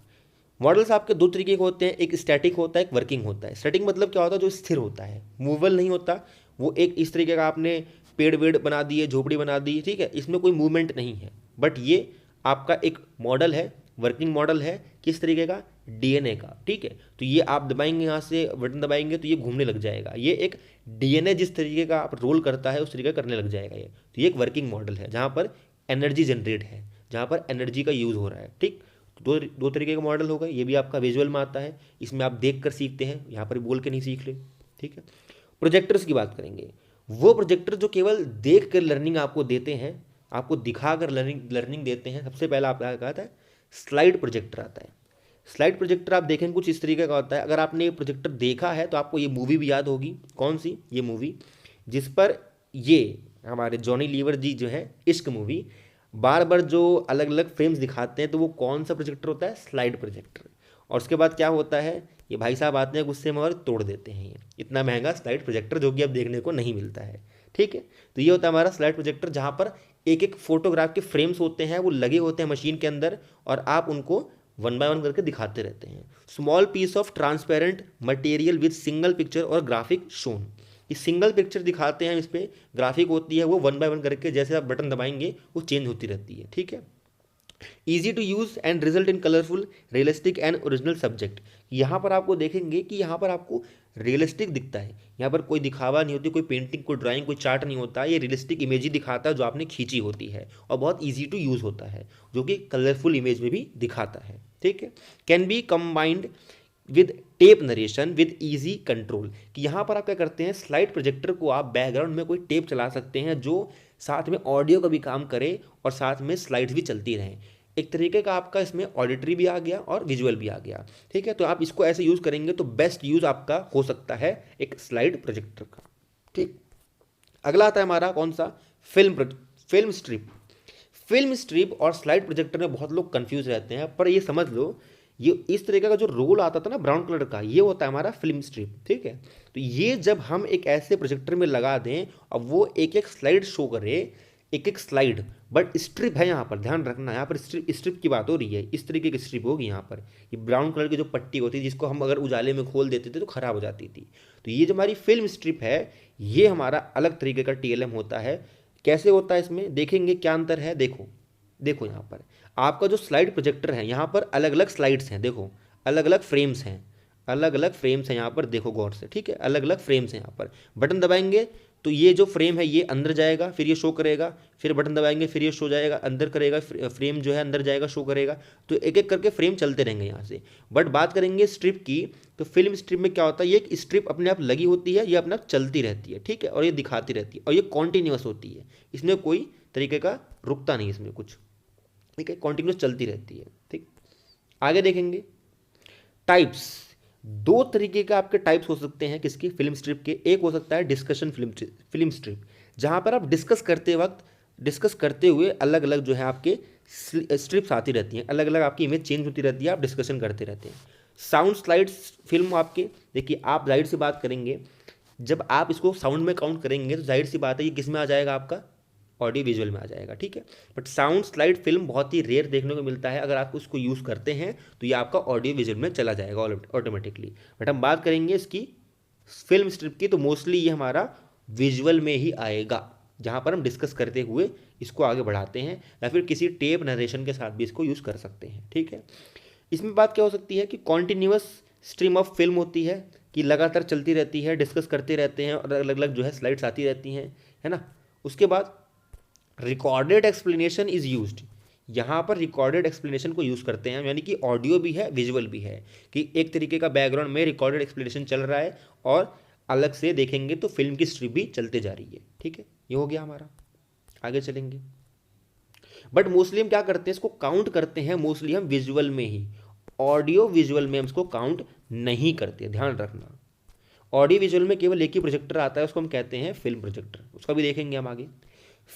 मॉडल्स आपके दो तरीके के होते हैं, एक स्टैटिक होता है, एक वर्किंग होता है। स्टैटिक मतलब क्या होता है, जो स्थिर होता है, मूवेबल नहीं होता। वो एक इस तरीके का आपने पेड़ वेड़ बना दिए, झोपड़ी बना दी, ठीक है, इसमें कोई मूवमेंट नहीं है, बट ये आपका एक मॉडल है, वर्किंग मॉडल है, किस तरीके का, डीएनए का, ठीक है। तो ये आप दबाएंगे, यहाँ से बटन दबाएंगे तो ये घूमने लग जाएगा, ये एक डीएनए जिस तरीके का आप रोल करता है उस तरीके का करने लग जाएगा ये। तो ये एक वर्किंग मॉडल है जहाँ पर एनर्जी जनरेट है, जहाँ पर एनर्जी का यूज़ हो रहा है, ठीक। दो तरीके का मॉडल होगा, ये भी आपका विजुअल में आता है, इसमें आप देख कर सीखते हैं, यहाँ पर बोल के नहीं सीख ले, ठीक है। प्रोजेक्टर्स की बात करेंगे, वो प्रोजेक्टर जो केवल देख कर लर्निंग आपको देते हैं, आपको दिखा कर लर्निंग देते हैं। सबसे पहला आपका क्या आता है, स्लाइड प्रोजेक्टर आता है। स्लाइड प्रोजेक्टर आप देखेंगे कुछ इस तरीके का होता है। अगर आपने ये प्रोजेक्टर देखा है तो आपको ये मूवी भी याद होगी, कौन सी, ये मूवी जिस पर ये हमारे जॉनी लीवर जी जो है, इश्क मूवी, बार बार जो अलग अलग फ्रेम्स दिखाते हैं, तो वो कौन सा प्रोजेक्टर होता है, स्लाइड प्रोजेक्टर। और उसके बाद क्या होता है, ये भाई साहब आते हैं गुस्से में और तोड़ देते हैं ये इतना महंगा स्लाइड प्रोजेक्टर, जो कि अब देखने को नहीं मिलता है, ठीक है। तो ये होता है हमारा स्लाइड प्रोजेक्टर, जहाँ पर एक एक फोटोग्राफ के फ्रेम्स होते हैं, वो लगे होते हैं मशीन के अंदर, और आप उनको वन बाय वन करके दिखाते रहते हैं। Small piece of transparent material with single picture or graphic shown, ये सिंगल पिक्चर दिखाते हैं, इस पर ग्राफिक होती है, वो वन बाय वन करके जैसे आप बटन दबाएंगे वो चेंज होती रहती है, ठीक है। Easy to use and result in colourful realistic and original subject. यहाँ पर आपको देखेंगे कि यहाँ पर आपको रियलिस्टिक दिखता है, यहाँ पर कोई दिखावा नहीं होती, कोई पेंटिंग, कोई ड्राइंग, कोई चार्ट नहीं होता, ये रियलिस्टिक इमेज ही दिखाता है जो आपने खींची होती है, और बहुत ईजी टू यूज़ होता है, जो कि कलरफुल इमेज में भी दिखाता है, ठीक है। Can B combined with tape narration with easy control, कि यहाँ पर आप क्या करते हैं, स्लाइड प्रोजेक्टर को आप बैकग्राउंड में कोई टेप चला सकते हैं जो साथ में ऑडियो का भी काम करे और साथ में स्लाइड्स भी चलती रहें। एक तरीके का आपका इसमें ऑडिटरी भी आ गया और विजुअल भी आ गया, ठीक है। तो आप इसको ऐसे यूज़ करेंगे तो बेस्ट यूज़ आपका हो सकता है एक स्लाइड प्रोजेक्टर का, ठीक। अगला आता है हमारा कौन सा, फिल्म स्ट्रिप। फिल्म स्ट्रिप और स्लाइड प्रोजेक्टर में बहुत लोग कंफ्यूज रहते हैं, पर ये समझ लो, ये इस तरीके का जो रोल आता था ना ब्राउन कलर का, ये होता है हमारा फिल्म स्ट्रिप, ठीक है। तो ये जब हम एक ऐसे प्रोजेक्टर में लगा दें और वो एक एक स्लाइड शो करे, एक एक स्लाइड, बट स्ट्रिप है यहाँ पर, ध्यान रखना, यहाँ पर स्ट्रिप की बात हो रही है, इस तरीके की स्ट्रिप होगी यहाँ पर। ये ब्राउन कलर की जो पट्टी होती है जिसको हम अगर उजाले में खोल देते थे तो खराब हो जाती थी। तो ये जो हमारी फिल्म स्ट्रिप है, ये हमारा अलग तरीके का टीएलएम होता है। कैसे होता है, इसमें देखेंगे क्या अंतर है। देखो यहाँ पर आपका जो स्लाइड प्रोजेक्टर है, यहाँ पर अलग अलग स्लाइड्स हैं, देखो अलग अलग फ्रेम्स हैं, अलग अलग फ्रेम्स हैं यहाँ पर, देखो गौर से, ठीक है, अलग अलग फ्रेम्स हैं यहाँ पर। बटन दबाएंगे तो ये जो फ्रेम है ये अंदर जाएगा, फिर ये शो करेगा, फिर बटन दबाएंगे फिर ये शो जाएगा, अंदर करेगा, फ्रेम जो है अंदर जाएगा, शो करेगा। तो एक एक करके फ्रेम चलते रहेंगे यहाँ से। बट बात करेंगे स्ट्रिप की, तो फिल्म स्ट्रिप में क्या होता है, ये एक स्ट्रिप अपने आप लगी होती है, ये अपने आप चलती रहती है, ठीक है, और ये दिखाती रहती है, और ये कॉन्टीन्यूअस होती है, इसमें कोई तरीके का रुकता नहीं, इसमें कुछ, ठीक है, कॉन्टिन्यूस चलती रहती है, ठीक। आगे देखेंगे टाइप्स। दो तरीके का आपके टाइप्स हो सकते हैं किसकी, फिल्म स्ट्रिप के। एक हो सकता है डिस्कशन फिल्म स्ट्रिप, जहां पर आप डिस्कस करते हुए अलग अलग जो है आपके स्ट्रिप्स आती रहती हैं, अलग अलग आपकी इमेज चेंज होती रहती है, आप डिस्कशन करते रहते हैं। साउंड स्लाइड्स फिल्म आपके, देखिए आप जाहिर सी बात करेंगे, जब आप इसको साउंड में काउंट करेंगे तो जाहिर सी बात है ये किस में आ जाएगा, आपका ऑडियो विजुअल में आ जाएगा, ठीक है। बट साउंड स्लाइड फिल्म बहुत ही रेयर देखने को मिलता है, अगर आप उसको यूज़ करते हैं तो ये आपका ऑडियो विजुअल में चला जाएगा ऑटोमेटिकली। बट हम बात करेंगे इसकी फिल्म स्ट्रिप की, तो मोस्टली ये हमारा विजुअल में ही आएगा, जहाँ पर हम डिस्कस करते हुए इसको आगे बढ़ाते हैं, या फिर किसी टेप नरेशन के साथ भी इसको यूज़ कर सकते हैं, ठीक है। इसमें बात क्या हो सकती है कि कॉन्टिन्यूअस स्ट्रीम ऑफ फिल्म होती है, कि लगातार चलती रहती है, डिस्कस करते रहते हैं और अलग अलग जो है स्लाइड्स आती रहती हैं, है ना। उसके बाद रिकॉर्डेड एक्सप्लेनेशन इज़ यूज्ड, यहाँ पर रिकॉर्डेड एक्सप्लेनेशन को यूज़ करते हैं, यानी कि ऑडियो भी है विजुअल भी है, कि एक तरीके का बैकग्राउंड में रिकॉर्डेड एक्सप्लेनेशन चल रहा है और अलग से देखेंगे तो फिल्म की स्ट्रिप भी चलते जा रही है, ठीक है। ये हो गया हमारा, आगे चलेंगे। बट मोस्टली हम क्या करते हैं, इसको काउंट करते हैं मोस्टली हम विजुअल में ही, ऑडियो विजुअल में हम इसको काउंट नहीं करते, ध्यान रखना। ऑडियो विजुअल में केवल एक ही प्रोजेक्टर आता है, उसको हम कहते हैं फिल्म प्रोजेक्टर, उसका भी देखेंगे हम आगे।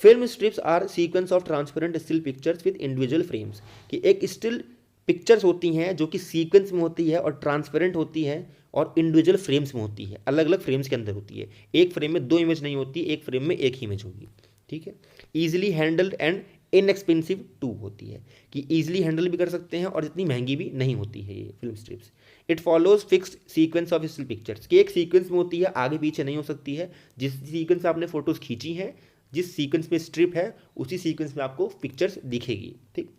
Film strips are sequence of transparent still pictures with individual frames, कि एक स्टिल पिक्चर्स होती हैं जो कि सीक्वेंस में होती है और ट्रांसपेरेंट होती है और इंडिविजुअल फ्रेम्स में होती है, अलग अलग फ्रेम्स के अंदर होती है। एक फ्रेम में दो इमेज नहीं होती, एक फ्रेम में एक ही इमेज होगी, ठीक है। Easily handled and inexpensive too होती है, कि ईजिली हैंडल भी कर सकते हैं और इतनी महंगी भी नहीं होती है ये film strips. It follows fixed sequence of still pictures, कि एक सीक्वेंस में होती है, आगे पीछे नहीं हो सकती है। जिस सीक्वेंस में आपने फोटोज खींची हैं, जिस सीक्वेंस में स्ट्रिप है, उसी सीक्वेंस में आपको पिक्चर्स दिखेगी, ठीक।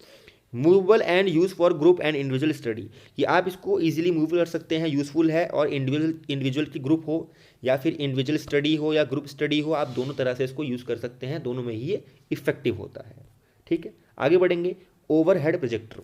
Movable and use for group and individual study, कि आप इसको इजीली मूव कर सकते हैं, यूजफुल है, और इंडिविजुअल की ग्रुप हो या फिर इंडिविजुअल स्टडी हो या ग्रुप स्टडी हो, आप दोनों तरह से इसको यूज़ कर सकते हैं, दोनों में ही ये इफेक्टिव होता है, ठीक है। आगे बढ़ेंगे। ओवरहेड प्रोजेक्टर,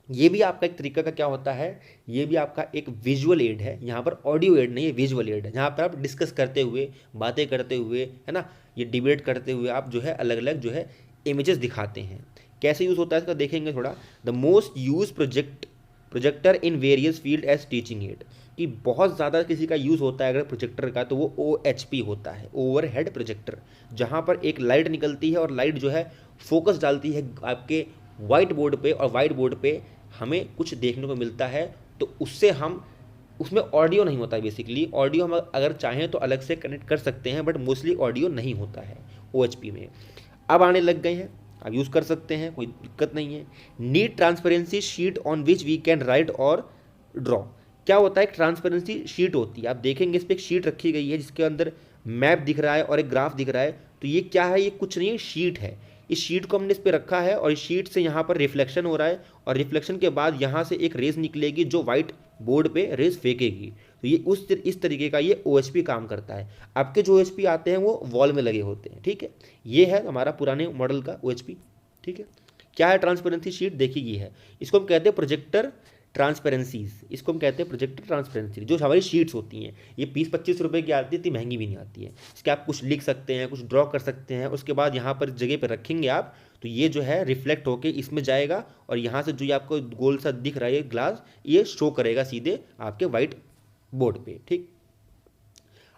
ये भी आपका एक तरीका का क्या होता है, ये भी आपका एक विजुअल एड है, यहाँ पर ऑडियो एड नहीं है, विजुअल एड है, जहाँ पर आप डिस्कस करते हुए, बातें करते हुए, है ना, ये डिबेट करते हुए आप जो है अलग अलग जो है इमेजेस दिखाते हैं। कैसे यूज़ होता है इसका देखेंगे थोड़ा। The most use projector in various field as teaching aid, कि बहुत ज़्यादा किसी का यूज़ होता है अगर प्रोजेक्टर का, तो वो OHP होता है, ओवरहेड प्रोजेक्टर, जहाँ पर एक लाइट निकलती है और लाइट जो है फोकस डालती है आपके वाइट बोर्ड पे, और वाइट बोर्ड पे हमें कुछ देखने को मिलता है, तो उससे हम, उसमें ऑडियो नहीं होता है बेसिकली, ऑडियो हम अगर चाहें तो अलग से कनेक्ट कर सकते हैं, बट मोस्टली ऑडियो नहीं होता है OHP में। अब आने लग गए हैं, आप यूज़ कर सकते हैं, कोई दिक्कत नहीं है। Need transparency sheet on which we can write or draw, क्या होता है, एक ट्रांसपेरेंसी शीट होती है, आप देखेंगे इस पर एक शीट रखी गई है जिसके अंदर मैप दिख रहा है और एक ग्राफ दिख रहा है, तो ये क्या है, ये कुछ नहीं है, शीट है। इस शीट को हमने इस पर रखा है और इस शीट से यहाँ पर रिफ्लेक्शन हो रहा है, और रिफ्लेक्शन के बाद यहाँ से एक रेस निकलेगी जो वाइट बोर्ड पे रेस फेंकेगी, तो ये इस तरीके का ये OHP काम करता है। आपके जो OHP आते हैं वो वॉल में लगे होते हैं, ठीक है। ये है हमारा पुराने मॉडल का OHP, ठीक है। क्या है ट्रांसपेरेंसी शीट, देखिए ये है, इसको हम कहते हैं प्रोजेक्टर ट्रांसपेरेंसीज, इसको हम कहते हैं प्रोजेक्टर ट्रांसपेरेंसी। जो हमारी शीट्स होती हैं ये 20-25 रुपए की आती है, इतनी महंगी भी नहीं आती है। इसके आप कुछ लिख सकते हैं, कुछ ड्रॉ कर सकते हैं, उसके बाद यहाँ पर जगह पर रखेंगे आप, तो ये जो है रिफ्लेक्ट होके इसमें जाएगा, और यहाँ से जो ये आपको गोल सा दिख रहा है ग्लास, ये शो करेगा सीधे आपके वाइट बोर्ड पे, ठीक।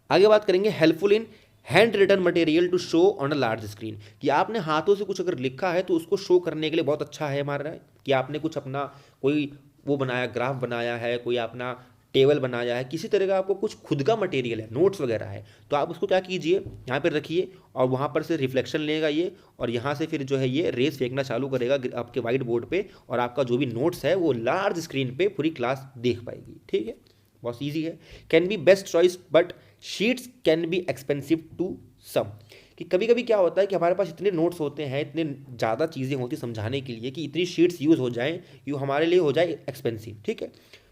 आगे बात करेंगे helpful in hand written material to show on a large screen, कि आपने हाथों से कुछ अगर लिखा है तो उसको शो करने के लिए बहुत अच्छा है हमारा, कि आपने कुछ अपना कोई वो बनाया, ग्राफ बनाया है, कोई अपना टेबल बनाया है, किसी तरह का आपको कुछ खुद का मटेरियल है, नोट्स वगैरह है, तो आप उसको क्या कीजिए, यहाँ पर रखिए और वहाँ पर से रिफ्लेक्शन लेगा ये, और यहाँ से फिर जो है ये रेस फेंकना चालू करेगा आपके वाइट बोर्ड पे, और आपका जो भी नोट्स है वो लार्ज स्क्रीन पे पूरी क्लास देख पाएगी, ठीक है। बहुत ईजी है। Can be best choice but sheets can be expensive to some, कि कभी कभी क्या होता है कि हमारे पास इतने नोट्स होते हैं, इतने ज़्यादा चीज़ें होती समझाने के लिए, कि इतनी शीट्स यूज़ हो जाएँ कि वो हमारे लिए हो जाए एक्सपेंसिव, ठीक है।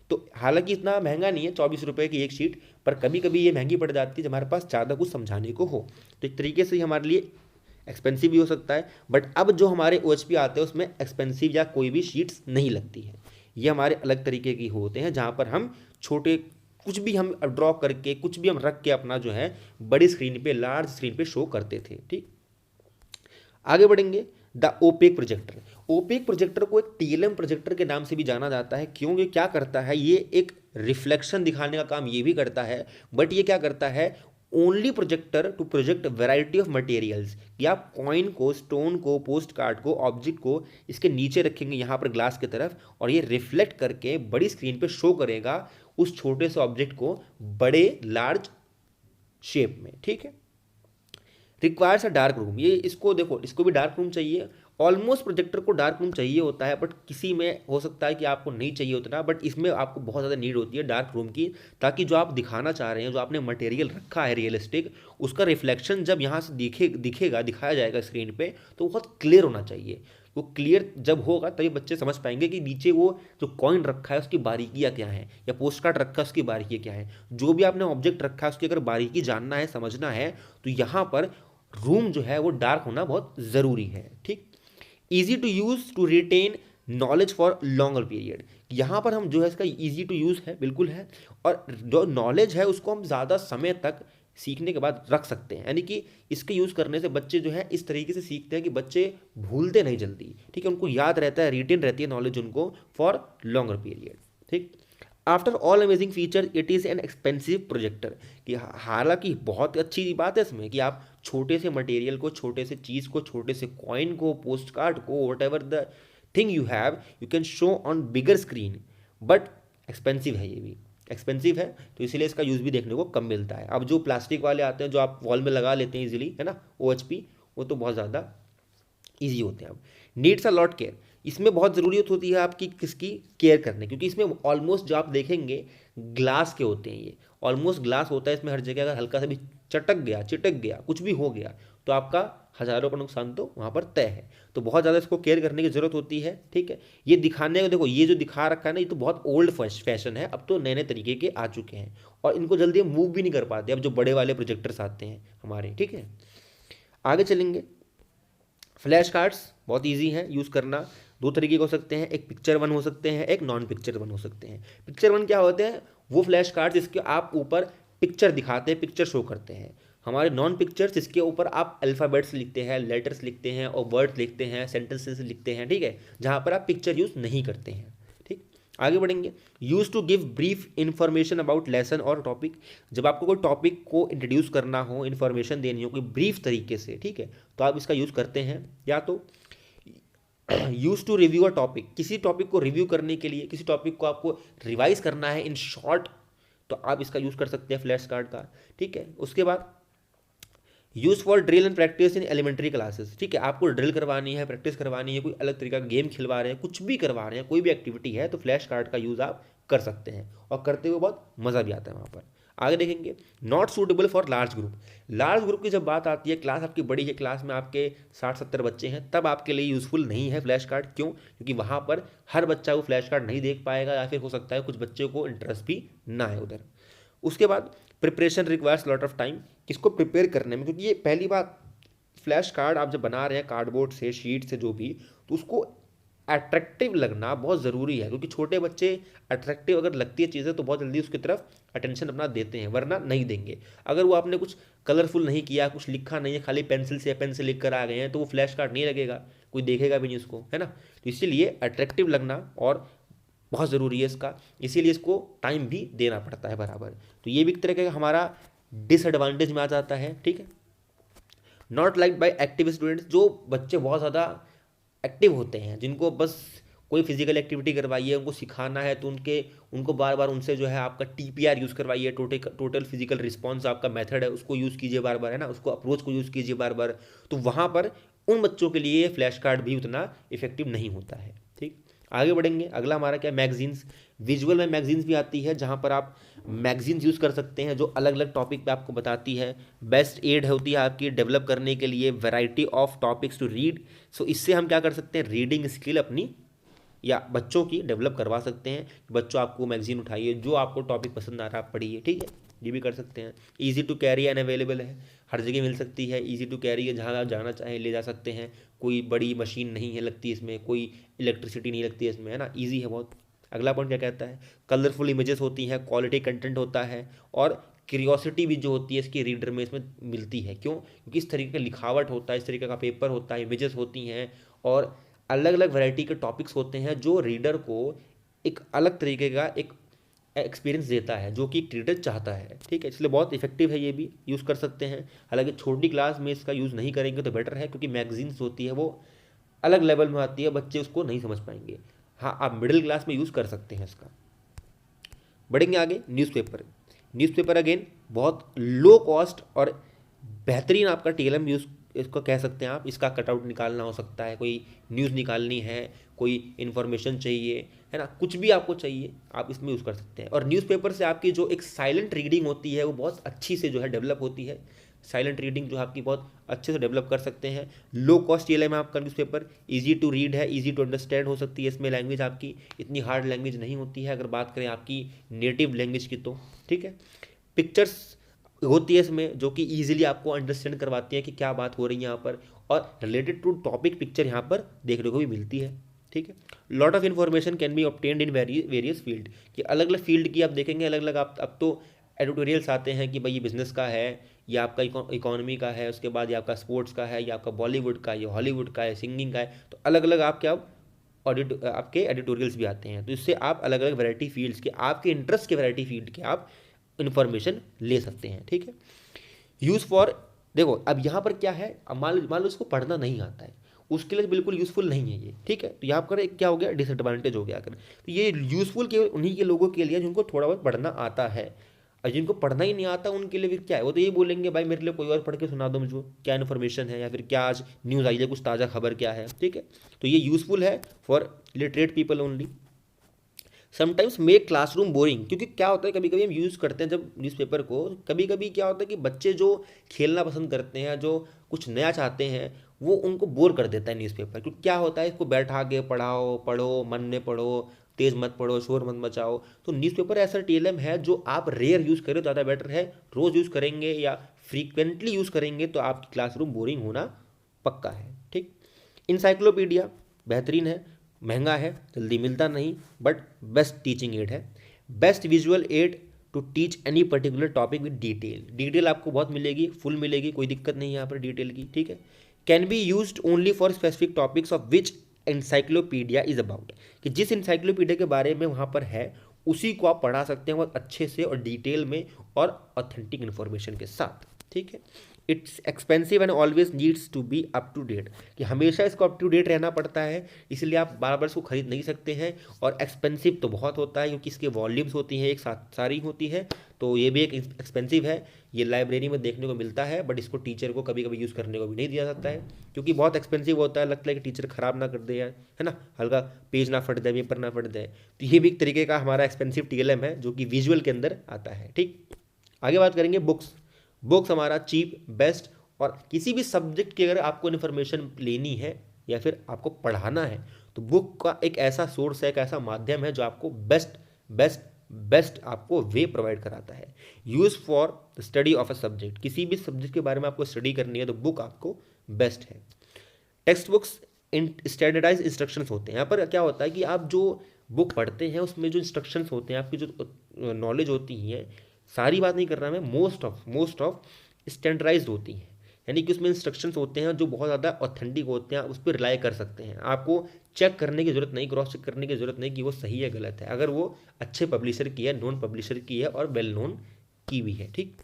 तो हालांकि इतना महंगा नहीं है 24 रुपये की एक शीट, पर कभी कभी ये महंगी पड़ जाती है जब हमारे पास ज़्यादा कुछ समझाने को हो, तो एक तरीके से हमारे लिए एक्सपेंसिव भी हो सकता है। बट अब जो हमारे OHP आते हैं उसमें एक्सपेंसिव या कोई भी शीट्स नहीं लगती है, ये हमारे अलग तरीके की होते हैं, जहाँ पर हम छोटे कुछ भी हम ड्रॉ करके, कुछ भी हम रख के अपना जो है बड़ी स्क्रीन पे, लार्ज स्क्रीन पे शो करते थे, ठीक। आगे बढ़ेंगे। The opaque projector, opaque projector को एक TLM प्रोजेक्टर के नाम से भी जाना जाता है, क्योंकि क्या करता है, ये एक रिफ्लेक्शन दिखाने का काम ये भी करता है, बट ये क्या करता है, only projector to project variety of materials, कि आप कॉइन को, स्टोन को, पोस्ट कार्ड को, ऑब्जेक्ट को इसके नीचे रखेंगे यहाँ पर ग्लास की तरफ, और ये रिफ्लेक्ट करके बड़ी स्क्रीन पे शो करेगा उस छोटे से ऑब्जेक्ट को बड़े लार्ज शेप में, ठीक है। रिक्वायर्स अ डार्क रूम, ये इसको देखो, इसको भी डार्क रूम चाहिए। ऑलमोस्ट प्रोजेक्टर को डार्क रूम चाहिए होता है, बट किसी में हो सकता है कि आपको नहीं चाहिए उतना, बट इसमें आपको बहुत ज़्यादा नीड होती है डार्क रूम की, ताकि जो आप दिखाना चाह रहे हैं, जो आपने मटेरियल रखा है रियलिस्टिक, उसका रिफ्लेक्शन जब यहाँ से दिखेगा, दिखाया जाएगा स्क्रीन पे, तो बहुत क्लियर होना चाहिए। वो क्लियर जब होगा तभी बच्चे समझ पाएंगे कि नीचे वो जो कॉइन रखा है उसकी बारीकियाँ क्या हैं, या पोस्ट कार्ड रखा है उसकी बारीकियाँ क्या है, जो भी आपने ऑब्जेक्ट रखा है उसकी अगर बारीकी जानना है, समझना है, तो यहाँ पर रूम जो है वो डार्क होना बहुत ज़रूरी है, ठीक। Easy to use to retain knowledge for longer period, यहाँ पर हम जो है इसका ईजी टू यूज़ है, बिल्कुल है, और जो नॉलेज है उसको हम ज़्यादा समय तक सीखने के बाद रख सकते हैं, यानी कि इसके यूज़ करने से बच्चे जो है इस तरीके से सीखते हैं कि बच्चे भूलते नहीं जल्दी, ठीक है, उनको याद रहता है, रिटेन रहती है नॉलेज उनको फॉर लॉन्गर पीरियड, ठीक। After all amazing feature it is an expensive projector, कि हालांकि बहुत अच्छी बात है इसमें कि आप छोटे से मटेरियल को, छोटे से चीज़ को, छोटे से कॉइन को, पोस्ट कार्ड को, what ever the thing you have, you can show on bigger screen, but expensive है, ये भी एक्सपेंसिव है, तो इसीलिए इसका यूज़ भी देखने को कम मिलता है। अब जो प्लास्टिक वाले आते हैं जो आप वॉल में लगा लेते हैं इजीली, है ना, OHP, वो तो बहुत ज़्यादा ईजी होते हैं। अब नीड्स अ लॉट केयर, इसमें बहुत ज़रूरत होती है आपकी किसकी केयर करने, क्योंकि इसमें ऑलमोस्ट जो आप देखेंगे ग्लास के होते हैं, ये ऑलमोस्ट ग्लास होता है इसमें हर जगह, अगर हल्का सा भी चटक गया, चिटक गया, कुछ भी हो गया, तो आपका हज़ारों का नुकसान तो वहाँ पर तय है, तो बहुत ज़्यादा इसको केयर करने की ज़रूरत होती है, ठीक है। ये दिखाने को देखो, ये जो दिखा रखा है ना, ये तो बहुत ओल्ड फैशन है, अब तो नए नए तरीके के आ चुके हैं, और इनको जल्दी हम मूव भी नहीं कर पाते अब जो बड़े वाले प्रोजेक्टर्स आते हैं हमारे, ठीक है। आगे चलेंगे, फ्लैश कार्ड्स बहुत इजी हैं यूज़ करना, दो तरीके के हो सकते हैं, एक पिक्चर वन हो सकते हैं, एक नॉन पिक्चर वन हो सकते हैं। पिक्चर वन क्या होते हैं, वो फ्लैश कार्ड्स जिसके आप ऊपर पिक्चर दिखाते हैं, पिक्चर शो करते हैं। हमारे नॉन पिक्चर्स जिसके ऊपर आप अल्फ़ाबेट्स लिखते हैं, लेटर्स लिखते हैं, और वर्ड्स लिखते हैं, सेंटेंसेस लिखते हैं, ठीक है, जहाँ पर आप पिक्चर यूज़ नहीं करते हैं, ठीक। आगे बढ़ेंगे, use to give brief information about lesson or topic, जब आपको कोई टॉपिक को इंट्रोड्यूस करना हो, इन्फॉर्मेशन देनी हो कोई ब्रीफ तरीके से, ठीक है, तो आप इसका यूज़ करते हैं। या तो use to review a topic, किसी टॉपिक को रिव्यू करने के लिए, किसी टॉपिक को आपको रिवाइज करना है इन शॉर्ट, तो आप इसका यूज़ कर सकते हैं फ्लैश कार्ड का, ठीक है। उसके बाद use for drill and practice in elementary classes, ठीक है, आपको ड्रिल करवानी है, प्रैक्टिस करवानी है, कोई अलग तरीका का गेम खिलवा रहे हैं, कुछ भी करवा रहे हैं, कोई भी एक्टिविटी है, तो फ्लैश कार्ड का यूज़ आप कर सकते हैं, और करते हुए बहुत मज़ा भी आता है वहाँ पर। आगे देखेंगे, not suitable for large group, large group की जब बात आती है, क्लास आपकी बड़ी है, क्लास में आपके 60-70 बच्चे हैं, तब आपके लिए यूज़फुल नहीं है फ्लैश कार्ड। क्यों? क्योंकि वहाँ पर हर बच्चा वो फ्लैश कार्ड नहीं देख पाएगा, या फिर हो सकता है कुछ बच्चों को इंटरेस्ट भी ना है उधर। उसके बाद preparation requires lot of time, इसको प्रिपेयर करने में, क्योंकि ये पहली बात, फ्लैश कार्ड आप जब बना रहे हैं कार्डबोर्ड से, शीट से, जो भी, तो उसको अट्रैक्टिव लगना बहुत ज़रूरी है, क्योंकि छोटे बच्चे अट्रैक्टिव अगर लगती है चीज़ें तो बहुत जल्दी उसकी तरफ अटेंशन अपना देते हैं, वरना नहीं देंगे। अगर वो आपने कुछ कलरफुल नहीं किया, कुछ लिखा नहीं है, खाली पेंसिल से पेन से लिख कर आ गए हैं, तो वो फ्लैश कार्ड नहीं लगेगा, कोई देखेगा भी नहीं उसको, है ना। तो इसीलिए अट्रैक्टिव लगना और बहुत ज़रूरी है इसका, इसीलिए इसको टाइम भी देना पड़ता है बराबर। तो ये भी एक तरह का हमारा डिसएडवांटेज में आ जाता है, ठीक है। Not like by active students, जो बच्चे बहुत ज़्यादा एक्टिव होते हैं, जिनको बस कोई फिजिकल एक्टिविटी करवाइए, उनको सिखाना है, तो उनको बार बार उनसे जो है आपका TPR यूज़ करवाइए, टोटल फिजिकल रिस्पॉन्स आपका मेथड है, उसको यूज़ कीजिए बार बार, है ना, उसको अप्रोच को यूज़ कीजिए बार बार, तो वहाँ पर उन बच्चों के लिए फ्लैश कार्ड भी उतना इफेक्टिव नहीं होता है, ठीक। आगे बढ़ेंगे, अगला हमारा क्या, मैगजीन्स। विजुअल में मैगजीन्स भी आती है, जहाँ पर आप मैगजीन्स यूज़ कर सकते हैं, जो अलग अलग टॉपिक पे आपको बताती है। बेस्ट एड होती है आपकी डेवलप करने के लिए, variety of topics to read. So इससे हम क्या कर सकते हैं, रीडिंग स्किल अपनी या बच्चों की डेवलप करवा सकते हैं। बच्चों आपको मैगजीन उठाइए, जो आपको टॉपिक पसंद आ रहा है आप पढ़िए, ठीक है, ये भी कर सकते हैं। Easy to carry and available है, हर जगह मिल सकती है, ईजी टू कैरी है, जहाँ आप जाना चाहें ले जा सकते हैं, कोई बड़ी मशीन नहीं है लगती इसमें, कोई इलेक्ट्रिसिटी नहीं लगती है इसमें, है ना, ईजी है बहुत। अगला पॉइंट क्या कहता है, कलरफुल इमेजेस होती हैं, क्वालिटी कंटेंट होता है, और क्यूरियोसिटी भी जो होती है इसकी रीडर में इसमें मिलती है। क्यों? क्योंकि इस तरीके का लिखावट होता है, इस तरीके का पेपर होता है, इमेजेस होती हैं, और अलग अलग वैरायटी के टॉपिक्स होते हैं, जो रीडर को एक अलग तरीके का एक एक्सपीरियंस देता है, जो कि रीडर चाहता है, ठीक है, इसलिए बहुत इफेक्टिव है, ये भी यूज़ कर सकते हैं। हालांकि छोटी क्लास में इसका यूज़ नहीं करेंगे तो बेटर है, क्योंकि मैगजीन्स होती है वो अलग लेवल में आती है, बच्चे उसको नहीं समझ पाएंगे। हाँ, आप मिडिल क्लास में यूज़ कर सकते हैं इसका। बढ़ेंगे आगे, न्यूज़पेपर। न्यूज़पेपर अगेन बहुत लो कॉस्ट और बेहतरीन आपका टीएलएम यूज़ इसको कह सकते हैं आप। इसका कटआउट निकालना हो सकता है, कोई न्यूज़ निकालनी है, कोई इन्फॉर्मेशन चाहिए, है ना, कुछ भी आपको चाहिए आप इसमें यूज़ कर सकते हैं। और न्यूज़पेपर से आपकी जो एक साइलेंट रीडिंग होती है वो बहुत अच्छी से जो है डेवलप होती है। साइलेंट रीडिंग जो आपकी बहुत अच्छे से डेवलप कर सकते हैं। लो कॉस्ट टीएलएम है आपका न्यूज़पेपर, इजी टू रीड है, इजी टू अंडरस्टैंड हो सकती है। इसमें लैंग्वेज आपकी इतनी हार्ड लैंग्वेज नहीं होती है अगर बात करें आपकी नेटिव लैंग्वेज की तो, ठीक है। पिक्चर्स होती है इसमें जो कि ईजिली आपको अंडरस्टैंड करवाती है कि क्या बात हो रही है यहाँ पर, और रिलेटेड टू टॉपिक पिक्चर यहाँ पर देखने को भी मिलती है, ठीक है। Lot of information can be obtained in various field, कि अलग अलग फील्ड की आप देखेंगे अलग अलग। आप अब तो एडिटोरियल्स आते हैं कि भाई ये बिजनेस का है, या आपका इकोनॉमी का है, उसके बाद ये आपका स्पोर्ट्स का है, या आपका बॉलीवुड का है, या हॉलीवुड का है, सिंगिंग का है, तो अलग अलग आपके आपके एडिटोरियल्स भी आते हैं। तो इससे आप अलग अलग वैरायटी फील्ड्स के, आपके इंटरेस्ट के वैरायटी फील्ड के आप इन्फॉर्मेशन ले सकते हैं, ठीक है। यूज़ फॉर, देखो अब यहाँ पर क्या है, अब मान लो इसको पढ़ना नहीं आता है, उसके लिए बिल्कुल यूज़फुल नहीं है ये, ठीक है। तो यहाँ पर एक क्या हो गया, डिसएडवांटेज हो गया अगर। तो ये यूज़फुल केवल उन्हीं के लोगों के लिए जिनको थोड़ा बहुत पढ़ना आता है, और जिनको पढ़ना ही नहीं आता उनके लिए फिर क्या है, वो तो ये बोलेंगे भाई मेरे लिए कोई और पढ़ के सुना दो मुझको, क्या इन्फॉर्मेशन है, या फिर क्या आज न्यूज़ आई है, कुछ ताज़ा खबर क्या है, ठीक है। तो ये यूज़फुल है for literate people only. Sometimes make classroom boring, क्योंकि क्या होता है कभी कभी हम यूज़ करते हैं जब न्यूज़पेपर को, कभी कभी क्या होता है कि बच्चे जो खेलना पसंद करते हैं, जो कुछ नया चाहते हैं, वो उनको बोर कर देता है न्यूज़पेपर। क्योंकि क्या होता है, इसको बैठा के पढ़ाओ, पढ़ो मन में पढ़ो, तेज़ मत पढ़ो, शोर मत मचाओ। तो न्यूज़पेपर ऐसा टीएलएम है जो आप रेयर यूज़ करें ज़्यादा बेटर है। रोज़ यूज़ करेंगे या फ्रीक्वेंटली यूज़ करेंगे तो आपकी क्लासरूम बोरिंग होना पक्का है, ठीक। इंसाइक्लोपीडिया बेहतरीन है, महंगा है, जल्दी मिलता नहीं, बट बेस्ट टीचिंग एड है। Best visual aid to teach any particular topic with detail, detail आपको बहुत मिलेगी, फुल मिलेगी, कोई दिक्कत नहीं है यहाँ पर डिटेल की, ठीक है। Can be used only for specific topics of which encyclopedia is about, कि जिस इंसाइक्लोपीडिया के बारे में वहाँ पर है उसी को आप पढ़ा सकते हैं बहुत अच्छे से और डिटेल में और ऑथेंटिक इन्फॉर्मेशन के साथ, ठीक है। It's expensive and always needs to be up to date, कि हमेशा इसको अप टू डेट रहना पड़ता है, इसलिए आप बार बार इसको खरीद नहीं सकते हैं। और एक्सपेंसिव तो बहुत होता है क्योंकि इसके वॉल्यूम्स होती हैं, एक साथ सारी होती है, तो ये भी एक एक्सपेंसिव है। ये लाइब्रेरी में देखने को मिलता है, बट इसको टीचर को कभी कभी यूज़ करने को भी नहीं दिया जाता है क्योंकि बहुत एक्सपेंसिव होता है। लगता है कि टीचर ख़राब ना कर दे यार, है ना, हल्का पेज ना फट जाए, पेपर ना फट जाए। तो ये भी एक तरीके का हमारा एक्सपेंसिव टीएलएम है जो कि विजुअल के अंदर आता है, ठीक। आगे बात करेंगे बुक्स। बुक्स हमारा चीप, बेस्ट, और किसी भी सब्जेक्ट की अगर आपको इन्फॉर्मेशन लेनी है या फिर आपको पढ़ाना है तो बुक का एक ऐसा सोर्स है, एक ऐसा माध्यम है जो आपको बेस्ट बेस्ट बेस्ट आपको वे प्रोवाइड कराता है। Use for the study of a subject, किसी भी सब्जेक्ट के बारे में आपको स्टडी करनी है तो बुक आपको बेस्ट है। Text books in standardise instructions होते हैं। यहाँ पर क्या होता है कि आप जो बुक पढ़ते हैं उसमें जो इंस्ट्रक्शंस होते हैं, आपकी जो नॉलेज होती है, सारी बात नहीं कर रहा मैं, मोस्ट ऑफ स्टैंडर्डाइज्ड होती हैं, यानी कि उसमें इंस्ट्रक्शंस होते हैं जो बहुत ज़्यादा ऑथेंटिक होते हैं, आप उस पर रिलाई कर सकते हैं। आपको चेक करने की ज़रूरत नहीं, क्रॉस चेक करने की ज़रूरत नहीं कि वो सही है गलत है, अगर वो अच्छे पब्लिशर की है, नॉन पब्लिशर की है और वेल नोन की भी है, ठीक।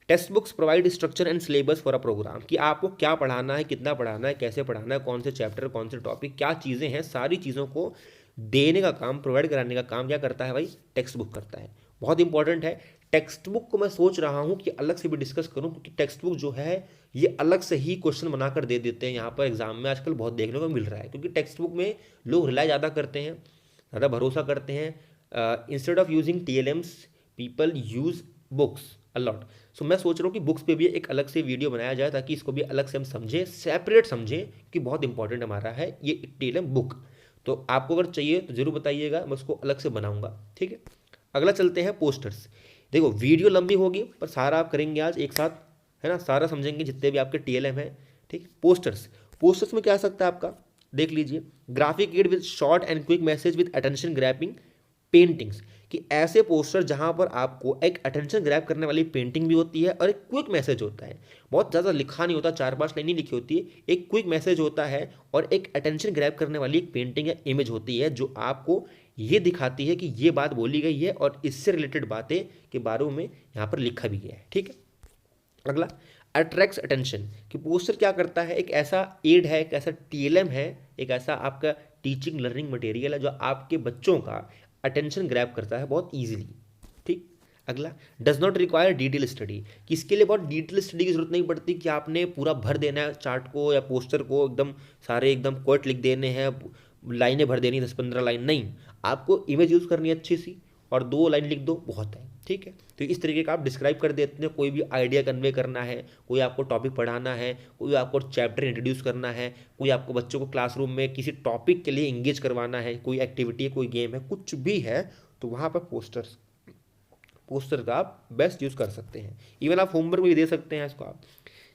Text books provide structure and syllabus for a programme, कि आपको क्या पढ़ाना है, कितना पढ़ाना है, कैसे पढ़ाना है, कौन से चैप्टर, कौन से टॉपिक, क्या चीज़ें हैं, सारी चीज़ों को देने का काम, प्रोवाइड कराने का काम क्या करता है भाई, टेक्स्ट बुक करता है। बहुत इंपॉर्टेंट है। टेक्स्ट बुक को मैं सोच रहा हूँ कि अलग से भी डिस्कस करूँ क्योंकि टेक्स्ट बुक जो है ये अलग से ही क्वेश्चन बनाकर दे देते हैं यहाँ पर एग्जाम में, आजकल बहुत देखने को मिल रहा है क्योंकि टेक्स्ट बुक में लोग रिलाई ज़्यादा करते हैं, ज़्यादा भरोसा करते हैं। Instead of using TLMs people use books a lot. So मैं सोच रहा हूँ कि बुक्स पे भी एक अलग से वीडियो बनाया जाए ताकि इसको भी अलग से हम समझें, सेपरेट समझें कि बहुत इंपॉर्टेंट हमारा है ये टीएलएम बुक। तो आपको अगर चाहिए तो ज़रूर बताइएगा, मैं उसको अलग से बनाऊंगा, ठीक है। अगला चलते हैं पोस्टर्स। देखो वीडियो लंबी होगी पर सारा आप करेंगे आज एक साथ, है ना, सारा समझेंगे जितने भी आपके टीएलएम है, ठीक। पोस्टर्स में क्या आ सकता है आपका, देख लीजिए। Graphic aid with short and quick message with attention grabbing paintings, कि ऐसे पोस्टर जहां पर आपको एक अटेंशन ग्रैब करने वाली पेंटिंग भी होती है और एक क्विक मैसेज होता है, बहुत ज़्यादा लिखा नहीं होता, 4-5 लाइन ही लिखी होती है, एक क्विक मैसेज होता है और एक अटेंशन ग्रैब करने वाली एक पेंटिंग या इमेज होती है जो आपको ये दिखाती है कि ये बात बोली गई है और इससे रिलेटेड बातें के बारे में यहाँ पर लिखा भी गया है, ठीक है। अगला अट्रैक्ट्स अटेंशन, कि पोस्टर क्या करता है, एक ऐसा एड है, एक ऐसा टीएलएम है, एक ऐसा आपका टीचिंग लर्निंग मटेरियल है जो आपके बच्चों का अटेंशन ग्रैब करता है बहुत ईजिली, ठीक। अगला, does not require detail study, कि इसके लिए बहुत डिटेल स्टडी की जरूरत नहीं पड़ती कि आपने पूरा भर देना है चार्ट को या पोस्टर को, एकदम सारे एकदम कोट लिख देने हैं, लाइनें भर देनी 10-15 लाइन नहीं, आपको इमेज यूज़ करनी है अच्छी सी और 2 लाइन लिख दो, बहुत है। ठीक है, तो इस तरीके का आप डिस्क्राइब कर देते हैं, कोई भी आइडिया कन्वे करना है, कोई आपको टॉपिक पढ़ाना है, कोई आपको चैप्टर इंट्रोड्यूस करना है, कोई आपको बच्चों को क्लासरूम में किसी टॉपिक के लिए इंगेज करवाना है, कोई एक्टिविटी है, कोई गेम है, कुछ भी है, तो वहाँ पर पोस्टर का आप बेस्ट यूज़ कर सकते हैं। इवन आप होमवर्क भी दे सकते हैं इसको आप।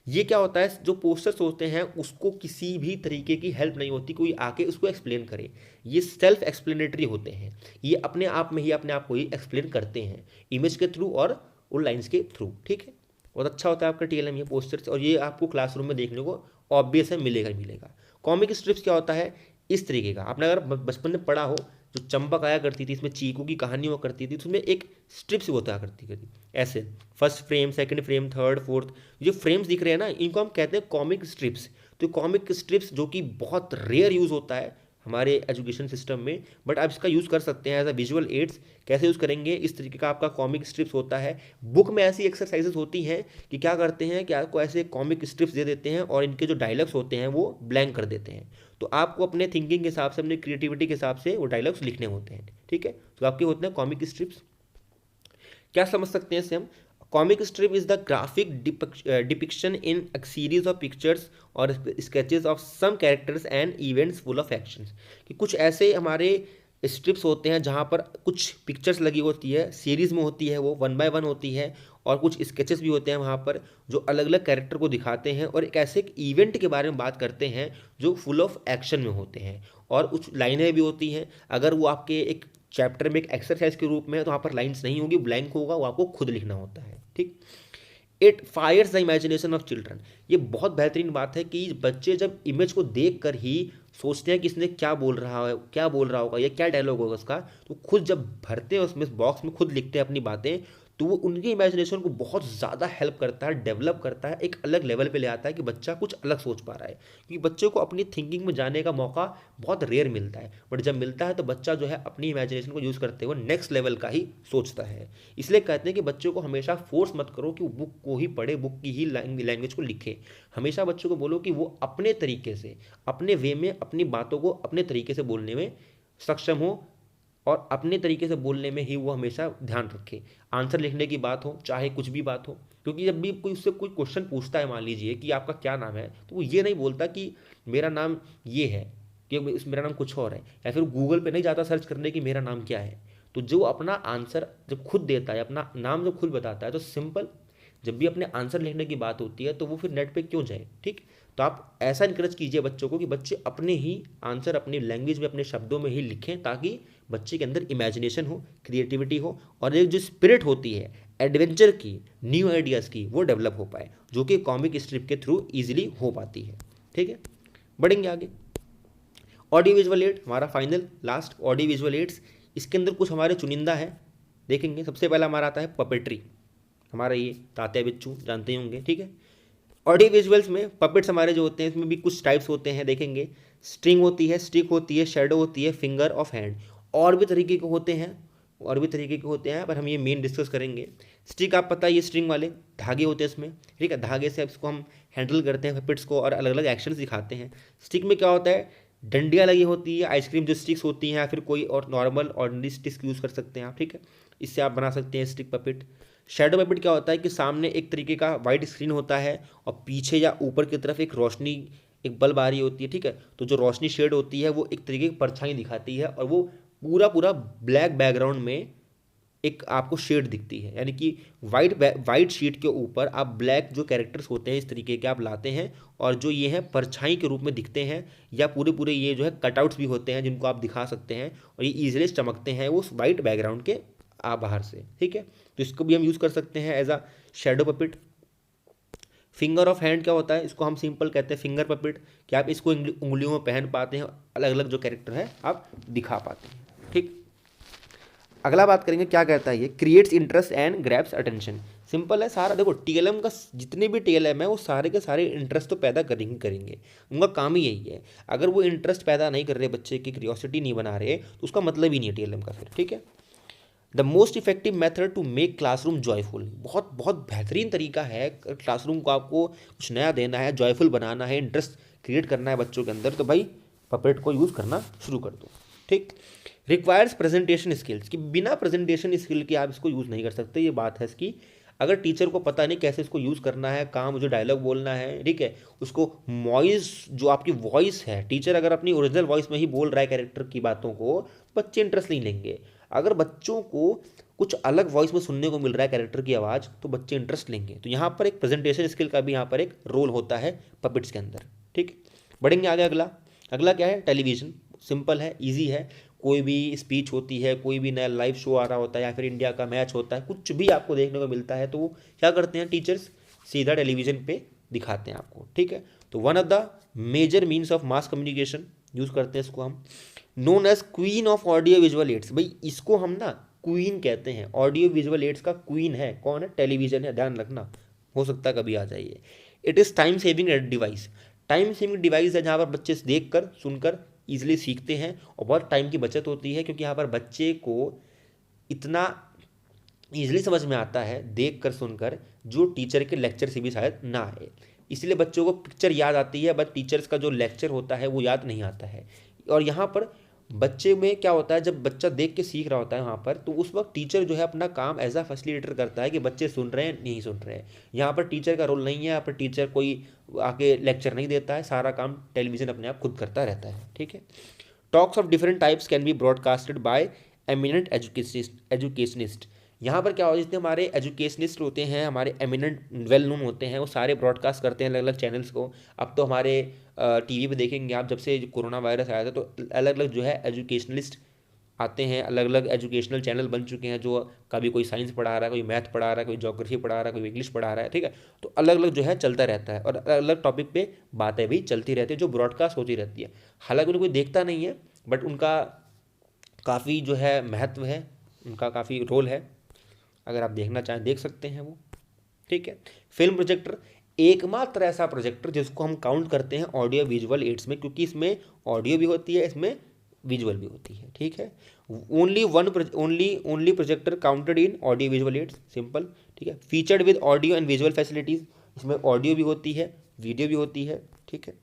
ये क्या होता है, जो पोस्टर्स होते हैं उसको किसी भी तरीके की हेल्प नहीं होती कोई आके उसको एक्सप्लेन करे, ये सेल्फ एक्सप्लेनेटरी होते हैं, ये अपने आप में ही अपने आप को ही एक्सप्लेन करते हैं इमेज के थ्रू और उन लाइन्स के थ्रू। ठीक है, बहुत अच्छा होता है आपका TLM ये पोस्टर्स, और ये आपको क्लासरूम में देखने को ऑब्वियस है, मिलेगा ही मिलेगा। कॉमिक स्ट्रिप्स क्या होता है, इस तरीके का, आपने अगर बचपन में पढ़ा हो, जो चंपक आया करती थी, इसमें चीकू की कहानी हुआ करती थी, तो उसमें एक स्ट्रिप्स होता करती ऐसे, first frame, second frame, third, fourth, जो फ्रेम्स दिख रहे हैं ना, इनको हम कहते हैं कॉमिक स्ट्रिप्स। तो कॉमिक स्ट्रिप्स जो कि बहुत रेयर यूज़ होता है हमारे एजुकेशन सिस्टम में, बट आप इसका यूज़ कर सकते हैं एज अ विजुअल एड्स। कैसे यूज़ करेंगे, इस तरीके का आपका कॉमिक स्ट्रिप्स होता है। बुक में ऐसी एक्सरसाइजेस होती हैं कि क्या करते हैं कि आपको ऐसे कॉमिक स्ट्रिप्स दे देते हैं और इनके जो डायलॉग्स होते हैं वो ब्लैंक कर देते हैं, तो आपको अपने थिंकिंग के हिसाब से, अपनी क्रिएटिविटी के हिसाब से वो डायलॉग्स लिखने होते हैं। ठीक है, तो आपके होते हैं कॉमिक स्ट्रिप्स। क्या समझ सकते हैं इससे हम, comic strip is the graphic depiction in a series of pictures और sketches of some characters and events full of actions, कि कुछ ऐसे हमारे स्ट्रिप्स होते हैं जहाँ पर कुछ पिक्चर्स लगी होती है, सीरीज़ में होती है, वो 1 बाय 1 होती है, और कुछ स्केचेस भी होते हैं वहाँ पर जो अलग अलग कैरेक्टर को दिखाते हैं और एक ऐसे एक इवेंट के बारे में बात करते हैं जो फुल ऑफ एक्शन में होते हैं, और कुछ लाइनें भी होती हैं। अगर वो आपके एक चैप्टर में एक एक्सरसाइज के रूप में है तो वहाँ पर लाइन्स नहीं होगी, ब्लैंक होगा, वो आपको खुद लिखना होता है। ठीक, it fires the imagination of children, ये बहुत बेहतरीन बात है कि बच्चे जब इमेज को देख कर ही सोचते हैं कि इसने क्या बोल रहा है, क्या बोल रहा होगा, या क्या डायलॉग होगा उसका, तो खुद जब भरते हैं उसमें बॉक्स में, खुद लिखते हैं अपनी बातें, तो वो उनकी इमेजिनेशन को बहुत ज़्यादा हेल्प करता है, डेवलप करता है, एक अलग लेवल पे ले आता है कि बच्चा कुछ अलग सोच पा रहा है, क्योंकि बच्चे को अपनी थिंकिंग में जाने का मौका बहुत रेयर मिलता है, बट जब मिलता है तो बच्चा जो है अपनी इमेजिनेशन को यूज़ करते हुए नेक्स्ट लेवल का ही सोचता है। इसलिए कहते हैं कि बच्चों को हमेशा फोर्स मत करो कि वो बुक को ही पढ़े, बुक की ही लैंग्वेज को लिखे, हमेशा बच्चों को बोलो कि वो अपने तरीके से, अपने वे में अपनी बातों को अपने तरीके से बोलने में सक्षम हो, और अपने तरीके से बोलने में ही वो हमेशा ध्यान रखे। आंसर लिखने की बात हो, चाहे कुछ भी बात हो, क्योंकि जब भी कोई उससे कोई क्वेश्चन पूछता है, मान लीजिए कि आपका क्या नाम है, तो वो ये नहीं बोलता कि मेरा नाम ये है, कि मेरा नाम कुछ और है, या फिर गूगल पे नहीं जाता सर्च करने कि मेरा नाम क्या है। तो जो अपना आंसर जब खुद देता है, अपना नाम जब खुद बताता है, तो सिंपल, जब भी अपने आंसर लिखने की बात होती है तो वो फिर नेट पे क्यों जाए। ठीक, तो आप ऐसा इनकरेज कीजिए बच्चों को कि बच्चे अपने ही आंसर अपनी लैंग्वेज में, अपने शब्दों में ही लिखें, ताकि बच्चे के अंदर इमेजिनेशन हो, क्रिएटिविटी हो, और एक जो स्पिरिट होती है एडवेंचर की, न्यू आइडियाज़ की, वो डेवलप हो पाए, जो कि कॉमिक स्ट्रिप के थ्रू ईजिली हो पाती है। ठीक है, बढ़ेंगे आगे। ऑडियो विजुअल एड हमारा final last audio visual ads, इसके अंदर कुछ हमारे चुनिंदा है, देखेंगे। सबसे पहला हमारा आता है पपेट्री, हमारा ये तात्या बिच्चू जानते ही होंगे। ठीक है, ऑडियो विजुअल्स में पपेट्स हमारे जो होते हैं, इसमें भी कुछ टाइप्स होते हैं, देखेंगे। स्ट्रिंग होती है, स्टिक होती है, शेडो होती है, फिंगर ऑफ हैंड, और भी तरीके के होते हैं, पर हम ये मेन डिस्कस करेंगे। स्टिक आप पता है, ये स्ट्रिंग वाले धागे होते हैं इसमें। ठीक है, धागे से इसको हम हैंडल करते हैं पपेट्स को, और अलग अलग एक्शंस दिखाते हैं। स्टिक में क्या होता है, डंडियाँ लगी होती है, आइसक्रीम जो स्टिक्स होती हैं, या फिर कोई और नॉर्मल ऑर्डिनरी स्टिक्स यूज़ कर सकते हैं आप। ठीक है, इससे आप बना सकते हैं स्टिक पपेट। शेडो पपेट क्या होता है कि सामने एक तरीके का वाइट स्क्रीन होता है और पीछे या ऊपर की तरफ एक रोशनी, एक बल्ब आ रही होती है। ठीक है, तो जो रोशनी शेड होती है वो एक तरीके की परछाई दिखाती है, और वो पूरा ब्लैक बैकग्राउंड में एक आपको शेड दिखती है, यानी कि वाइट शीट के ऊपर आप ब्लैक जो कैरेक्टर्स होते हैं इस तरीके के आप लाते हैं, और जो ये हैं परछाई के रूप में दिखते हैं, या पूरे ये जो है कटआउट्स भी होते हैं जिनको आप दिखा सकते हैं, और ये ईजिली चमकते हैं वो वाइट बैकग्राउंड के बाहर से। ठीक है, तो इसको भी हम यूज़ कर सकते हैं as a shadow puppet. Finger of hand क्या होता है, इसको हम सिंपल कहते हैं फिंगर पपेट, कि आप इसको उंगलियों में पहन पाते हैं, अलग अलग जो कैरेक्टर है आप दिखा पाते हैं। ठीक, अगला बात करेंगे, क्या कहता है ये, creates interest and grabs attention. Simple है सारा, देखो TLM का जितने भी TLM है वो सारे के सारे इंटरेस्ट तो पैदा करेंगे, उनका काम ही यही है। अगर वो इंटरेस्ट पैदा नहीं कर रहे, बच्चे की क्यूरियोसिटी नहीं बना रहे, तो उसका मतलब ही नहीं है TLM का फिर। ठीक है, the most effective method to make classroom joyful, बहुत बहुत बेहतरीन तरीका है क्लासरूम को आपको कुछ नया देना है, जॉयफुल बनाना है, इंटरेस्ट क्रिएट करना है बच्चों के अंदर, तो भाई पपेट को यूज़ करना शुरू कर दो। ठीक। रिक्वायर्स प्रेजेंटेशन स्किल्स, कि बिना प्रेजेंटेशन स्किल के आप इसको यूज़ नहीं कर सकते, ये बात है इसकी। अगर टीचर को पता नहीं कैसे इसको यूज़ करना है, कहाँ मुझे डायलॉग बोलना है, ठीक है, उसको वॉइस, जो आपकी वॉइस है, टीचर अगर अपनी ओरिजिनल वॉइस में ही बोल रहा है कैरेक्टर की बातों को, बच्चे इंटरेस्ट नहीं लेंगे। अगर बच्चों को कुछ अलग वॉइस में सुनने को मिल रहा है कैरेक्टर की आवाज़, तो बच्चे इंटरेस्ट लेंगे। तो यहाँ पर एक प्रेजेंटेशन स्किल का भी यहाँ पर एक रोल होता है पपेट्स के अंदर। ठीक। बढ़ेंगे आगे। अगला अगला क्या है? टेलीविज़न। सिंपल है, ईजी है। कोई भी स्पीच होती है, कोई भी नया लाइव शो आ रहा होता है, या फिर इंडिया का मैच होता है, कुछ भी आपको देखने को मिलता है, तो वो क्या करते हैं टीचर्स? सीधा टेलीविज़न पे दिखाते हैं आपको। ठीक है। तो one of the major means of mass communication use करते हैं इसको हम, known as queen of audio visual aids. भाई इसको हम ना क्वीन कहते हैं, ऑडियो विजुअल एड्स का क्वीन है कौन है? टेलीविज़न है, ध्यान रखना, हो सकता है कभी आ जाइए। It is time saving device, time saving device है जहाँ पर बच्चे देख कर सुनकर ईजिली सीखते हैं और बहुत टाइम की बचत होती है, क्योंकि यहाँ पर बच्चे को इतना ईजिली समझ में आता है देख कर सुनकर, जो टीचर के लेक्चर से भी शायद ना आए। इसलिए बच्चों को पिक्चर याद आती है, बट टीचर्स का जो लेक्चर होता है वो याद नहीं आता है। और यहाँ पर बच्चे में क्या होता है, जब बच्चा देख के सीख रहा होता है वहाँ पर, तो उस वक्त टीचर जो है अपना काम एज अ फैसिलिटेटर करता है कि बच्चे सुन रहे हैं नहीं सुन रहे हैं। यहाँ पर टीचर का रोल नहीं है, यहाँ पर टीचर कोई आके लेक्चर नहीं देता है, सारा काम टेलीविज़न अपने आप खुद करता रहता है। ठीक है। Talks of different types can be broadcasted by eminent educationist. यहाँ पर क्या होता है, जितने हमारे एजुकेशनिस्ट होते हैं, हमारे एमिनेंट वेल नोन होते हैं, वो सारे ब्रॉडकास्ट करते हैं अलग अलग चैनल्स को। अब तो हमारे टीवी पे देखेंगे आप, जब से कोरोना वायरस आया था तो अलग अलग जो है एजुकेशनलिस्ट आते हैं, अलग अलग एजुकेशनल चैनल बन चुके हैं, जो कभी कोई साइंस पढ़ा रहा है, कोई मैथ पढ़ा रहा है, कोई ज्योग्राफी पढ़ा रहा है, कोई इंग्लिश पढ़ा रहा है। ठीक है। तो अलग अलग जो है चलता रहता है, और अलग अलग टॉपिक पे बातें भी चलती रहती है, जो ब्रॉडकास्ट होती रहती है। हालांकि उन्हें कोई देखता नहीं है, बट उनका काफ़ी जो है महत्व है, उनका काफ़ी रोल है। अगर आप देखना चाहें देख सकते हैं वो। ठीक है। फिल्म प्रोजेक्टर, एकमात्र ऐसा प्रोजेक्टर जिसको हम काउंट करते हैं ऑडियो विजुअल एड्स में, क्योंकि इसमें ऑडियो भी होती है, इसमें विजुअल भी होती है। ठीक है। Only projector counted in audio visual ads, simple. ठीक है। Featured with audio and visual facilities, इसमें ऑडियो भी होती है, वीडियो भी होती है। ठीक है।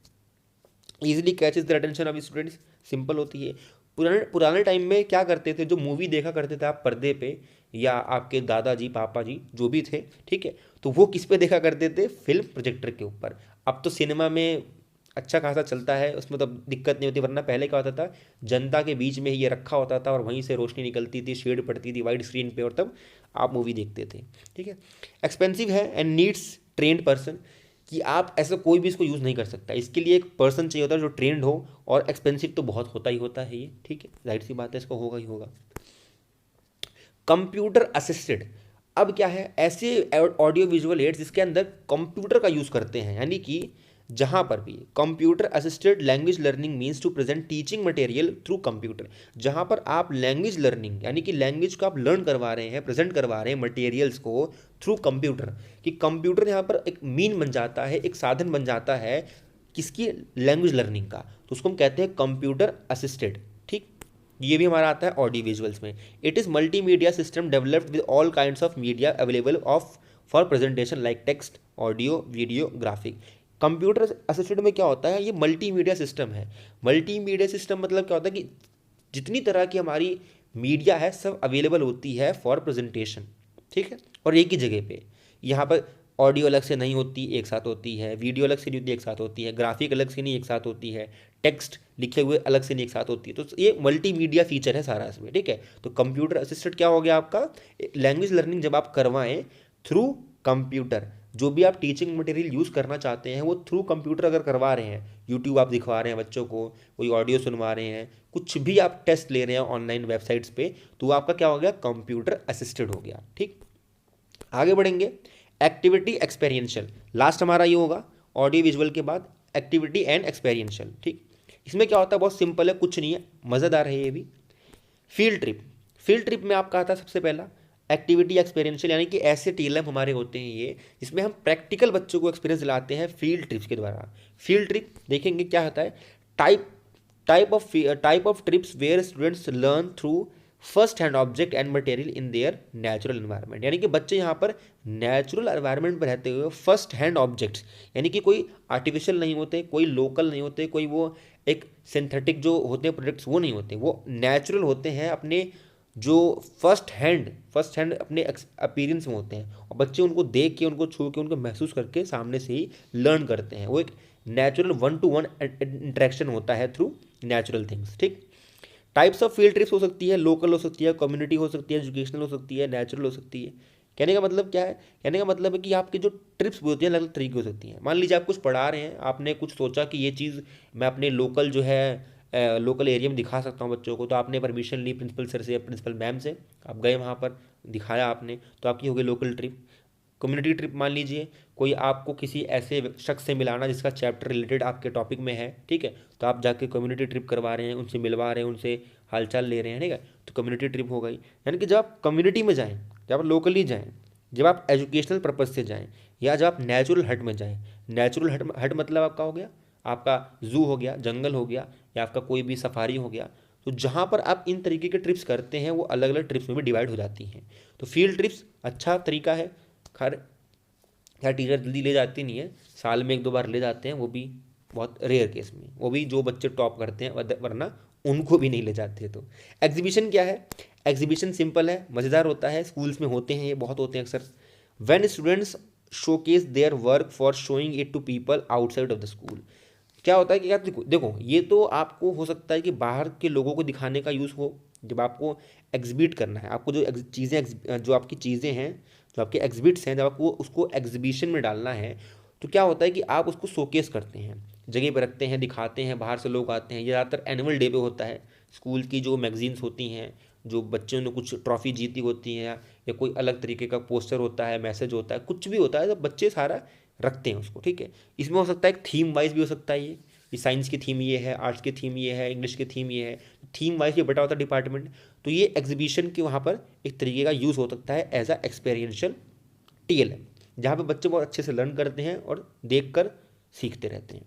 Easily catches the attention of students, simple होती है। पुराने टाइम में क्या करते थे, जो मूवी देखा करते थे आप पर्दे पे, या आपके दादाजी पापा जी जो भी थे, ठीक है, तो वो किस पे देखा करते थे? फिल्म प्रोजेक्टर के ऊपर। अब तो सिनेमा में अच्छा खासा चलता है, उसमें तो दिक्कत नहीं होती, वरना पहले क्या होता था, जनता के बीच में ही ये रखा होता था और वहीं से रोशनी निकलती थी, शेड पड़ती थी वाइड स्क्रीन पे, और तब आप मूवी देखते थे। ठीक है। एक्सपेंसिव है एंड नीड्स ट्रेंड पर्सन, कि आप ऐसा कोई भी इसको यूज़ नहीं कर सकता, इसके लिए एक पर्सन चाहिए होता है जो ट्रेंड हो, और एक्सपेंसिव तो बहुत होता ही होता है ये। ठीक है, जाहिर सी बात है, इसको होगा ही होगा। कंप्यूटर असिस्टेड, अब क्या है, ऐसे ऑडियो विजुअल एड्स जिसके अंदर कंप्यूटर का यूज़ करते हैं, यानी कि जहाँ पर भी computer assisted language learning means to present teaching material through computer, जहाँ पर आप लैंग्वेज लर्निंग यानी कि लैंग्वेज को आप लर्न करवा रहे हैं, प्रेजेंट करवा रहे हैं मटेरियल्स को थ्रू कंप्यूटर, कि कंप्यूटर यहाँ पर एक मीन बन जाता है, एक साधन बन जाता है किसकी? लैंग्वेज लर्निंग का, तो उसको हम कहते हैं कंप्यूटर असिस्टेड। ठीक, ये भी हमारा आता है ऑडियो विजुअल्स में। It is multimedia system developed with all kinds of media available of for presentation like text, audio, video, graphic. Computer assisted में क्या होता है, ये मल्टीमीडिया सिस्टम है। मल्टीमीडिया सिस्टम मतलब क्या होता है कि जितनी तरह की हमारी मीडिया है सब अवेलेबल होती है फॉर प्रेजेंटेशन। ठीक है, और एक ही जगह पे। यहाँ पर ऑडियो अलग से नहीं होती, एक साथ होती है, वीडियो अलग से नहीं होती, एक साथ होती है, ग्राफिक अलग से नहीं एक साथ होती है, टेक्स्ट लिखे हुए अलग से नहीं एक साथ होती है। तो ये मल्टीमीडिया फीचर है सारा इसमें। ठीक है, तो कंप्यूटर असिस्टेड क्या हो गया आपका? लैंग्वेज लर्निंग जब आप करवाएं थ्रू कंप्यूटर, जो भी आप टीचिंग मटेरियल यूज़ करना चाहते हैं वो थ्रू कंप्यूटर अगर करवा रहे हैं, यूट्यूब आप दिखवा रहे हैं बच्चों को, कोई ऑडियो सुनवा रहे हैं, कुछ भी आप टेस्ट ले रहे हैं ऑनलाइन वेबसाइट्स पे, तो आपका क्या हो गया? कंप्यूटर असिस्टेड हो गया। ठीक, आगे बढ़ेंगे। एक्टिविटी एक्सपेरियंशियल, लास्ट हमारा ये होगा ऑडियो विजुअल के बाद, एक्टिविटी एंड एक्सपेरियंशियल। ठीक, इसमें क्या होता है? बहुत सिंपल है, कुछ नहीं है, मज़ेदार है ये भी। फील्ड ट्रिप, फील्ड ट्रिप में आपका आता है सबसे पहला एक्टिविटी एक्सपेरियंशियल, यानी कि ऐसे टीएलएम हमारे होते हैं ये, जिसमें हम प्रैक्टिकल बच्चों को एक्सपीरियंस दिलाते हैं फील्ड ट्रिप्स के द्वारा। फील्ड ट्रिप देखेंगे क्या होता है, type of trips where students learn through first hand object and material in their natural environment, यानी कि बच्चे यहाँ पर नेचुरल एनवायरनमेंट में रहते हुए फर्स्ट हैंड ऑब्जेक्ट्स, यानी कि कोई आर्टिफिशियल नहीं होते, कोई लोकल नहीं होते, कोई वो एक सिंथेटिक जो होते हैं प्रोडक्ट्स वो नहीं होते, वो नेचुरल होते हैं, अपने जो फर्स्ट हैंड अपने अपीयरेंस में होते हैं, और बच्चे उनको देख के, उनको छू के, उनको महसूस करके सामने से ही लर्न करते हैं। वो एक नेचुरल 1-to-1 इंटरेक्शन होता है थ्रू नेचुरल थिंग्स। ठीक, टाइप्स ऑफ फील्ड ट्रिप्स हो सकती है, लोकल हो सकती है, कम्युनिटी हो सकती है, एजुकेशनल हो सकती है, नेचुरल हो सकती है। कहने का मतलब क्या है? कहने का मतलब है कि आपकी जो ट्रिप्स भी होती हैं अलग अलग तरीके हो सकती हैं। मान लीजिए आप कुछ पढ़ा रहे हैं, आपने कुछ सोचा कि ये चीज़ मैं अपने लोकल जो है लोकल एरिया में दिखा सकता हूँ बच्चों को, तो आपने परमिशन ली प्रिंसिपल सर से या प्रिंसिपल मैम से, आप गए वहाँ पर, दिखाया आपने, तो आपकी हो गई लोकल ट्रिप। कम्युनिटी ट्रिप मान लीजिए कोई आपको किसी ऐसे शख्स से मिलाना जिसका चैप्टर रिलेटेड आपके टॉपिक में है, ठीक है, तो आप जाके कम्युनिटी ट्रिप करवा रहे हैं, उनसे मिलवा रहे हैं, उनसे हालचाल ले रहे हैं, ठीक है, तो कम्युनिटी ट्रिप हो गई। यानी कि जब आप कम्युनिटी में जाएँ, जब आप लोकली जाएँ, जब आप एजुकेशनल पर्पज़ से जाएँ, या जब आप नेचुरल हट में जाएँ। नेचुरल हट हट मतलब आपका हो गया, आपका जू हो गया, जंगल हो गया, या आपका कोई भी सफारी हो गया। तो जहाँ पर आप इन तरीके के ट्रिप्स करते हैं वो अलग अलग ट्रिप्स में भी डिवाइड हो जाती हैं। तो फील्ड ट्रिप्स अच्छा तरीका है। खैर यार टीचर जल्दी ले जाती नहीं है, साल में 1-2 बार ले जाते हैं, वो भी बहुत रेयर केस में, वो भी जो बच्चे टॉप करते हैं, वरना उनको भी नहीं ले जाते। तो एग्जीबिशन क्या है? एग्जीबिशन सिंपल है, मज़ेदार होता है, स्कूल्स में होते हैं, ये बहुत होते हैं अक्सर। When students showcase their work for showing it to people outside of the school. क्या होता है कि यार देखो ये तो आपको हो सकता है कि बाहर के लोगों को दिखाने का यूज़ हो, जब आपको एग्जिबिट करना है, आपको जो चीज़ें, जो आपकी चीज़ें हैं, जो आपके एग्जिबिट्स हैं, जब आपको उसको एग्जीबिशन में डालना है, तो क्या होता है कि आप उसको शोकेस करते हैं, जगह पर रखते हैं, दिखाते हैं, बाहर से लोग आते हैं। ये ज़्यादातर एनुअल डे पे होता है। स्कूल की जो मैगजीन्स होती हैं, जो बच्चों ने कुछ ट्रॉफी जीती होती हैं, या कोई अलग तरीके का पोस्टर होता है, मैसेज होता है, कुछ भी होता है, तो बच्चे सारा रखते हैं उसको, ठीक है। इसमें हो सकता है एक थीम वाइज भी हो सकता है, ये साइंस की थीम ये है, आर्ट्स की थीम ये है, इंग्लिश की थीम ये है, थीम वाइज ये बटा होता है डिपार्टमेंट। तो ये एग्जीबिशन के वहाँ पर एक तरीके का यूज़ हो सकता है एज अ एक्सपेरियंशियल TLM, जहाँ पे बच्चे बहुत अच्छे से लर्न करते हैं और देख कर सीखते रहते हैं।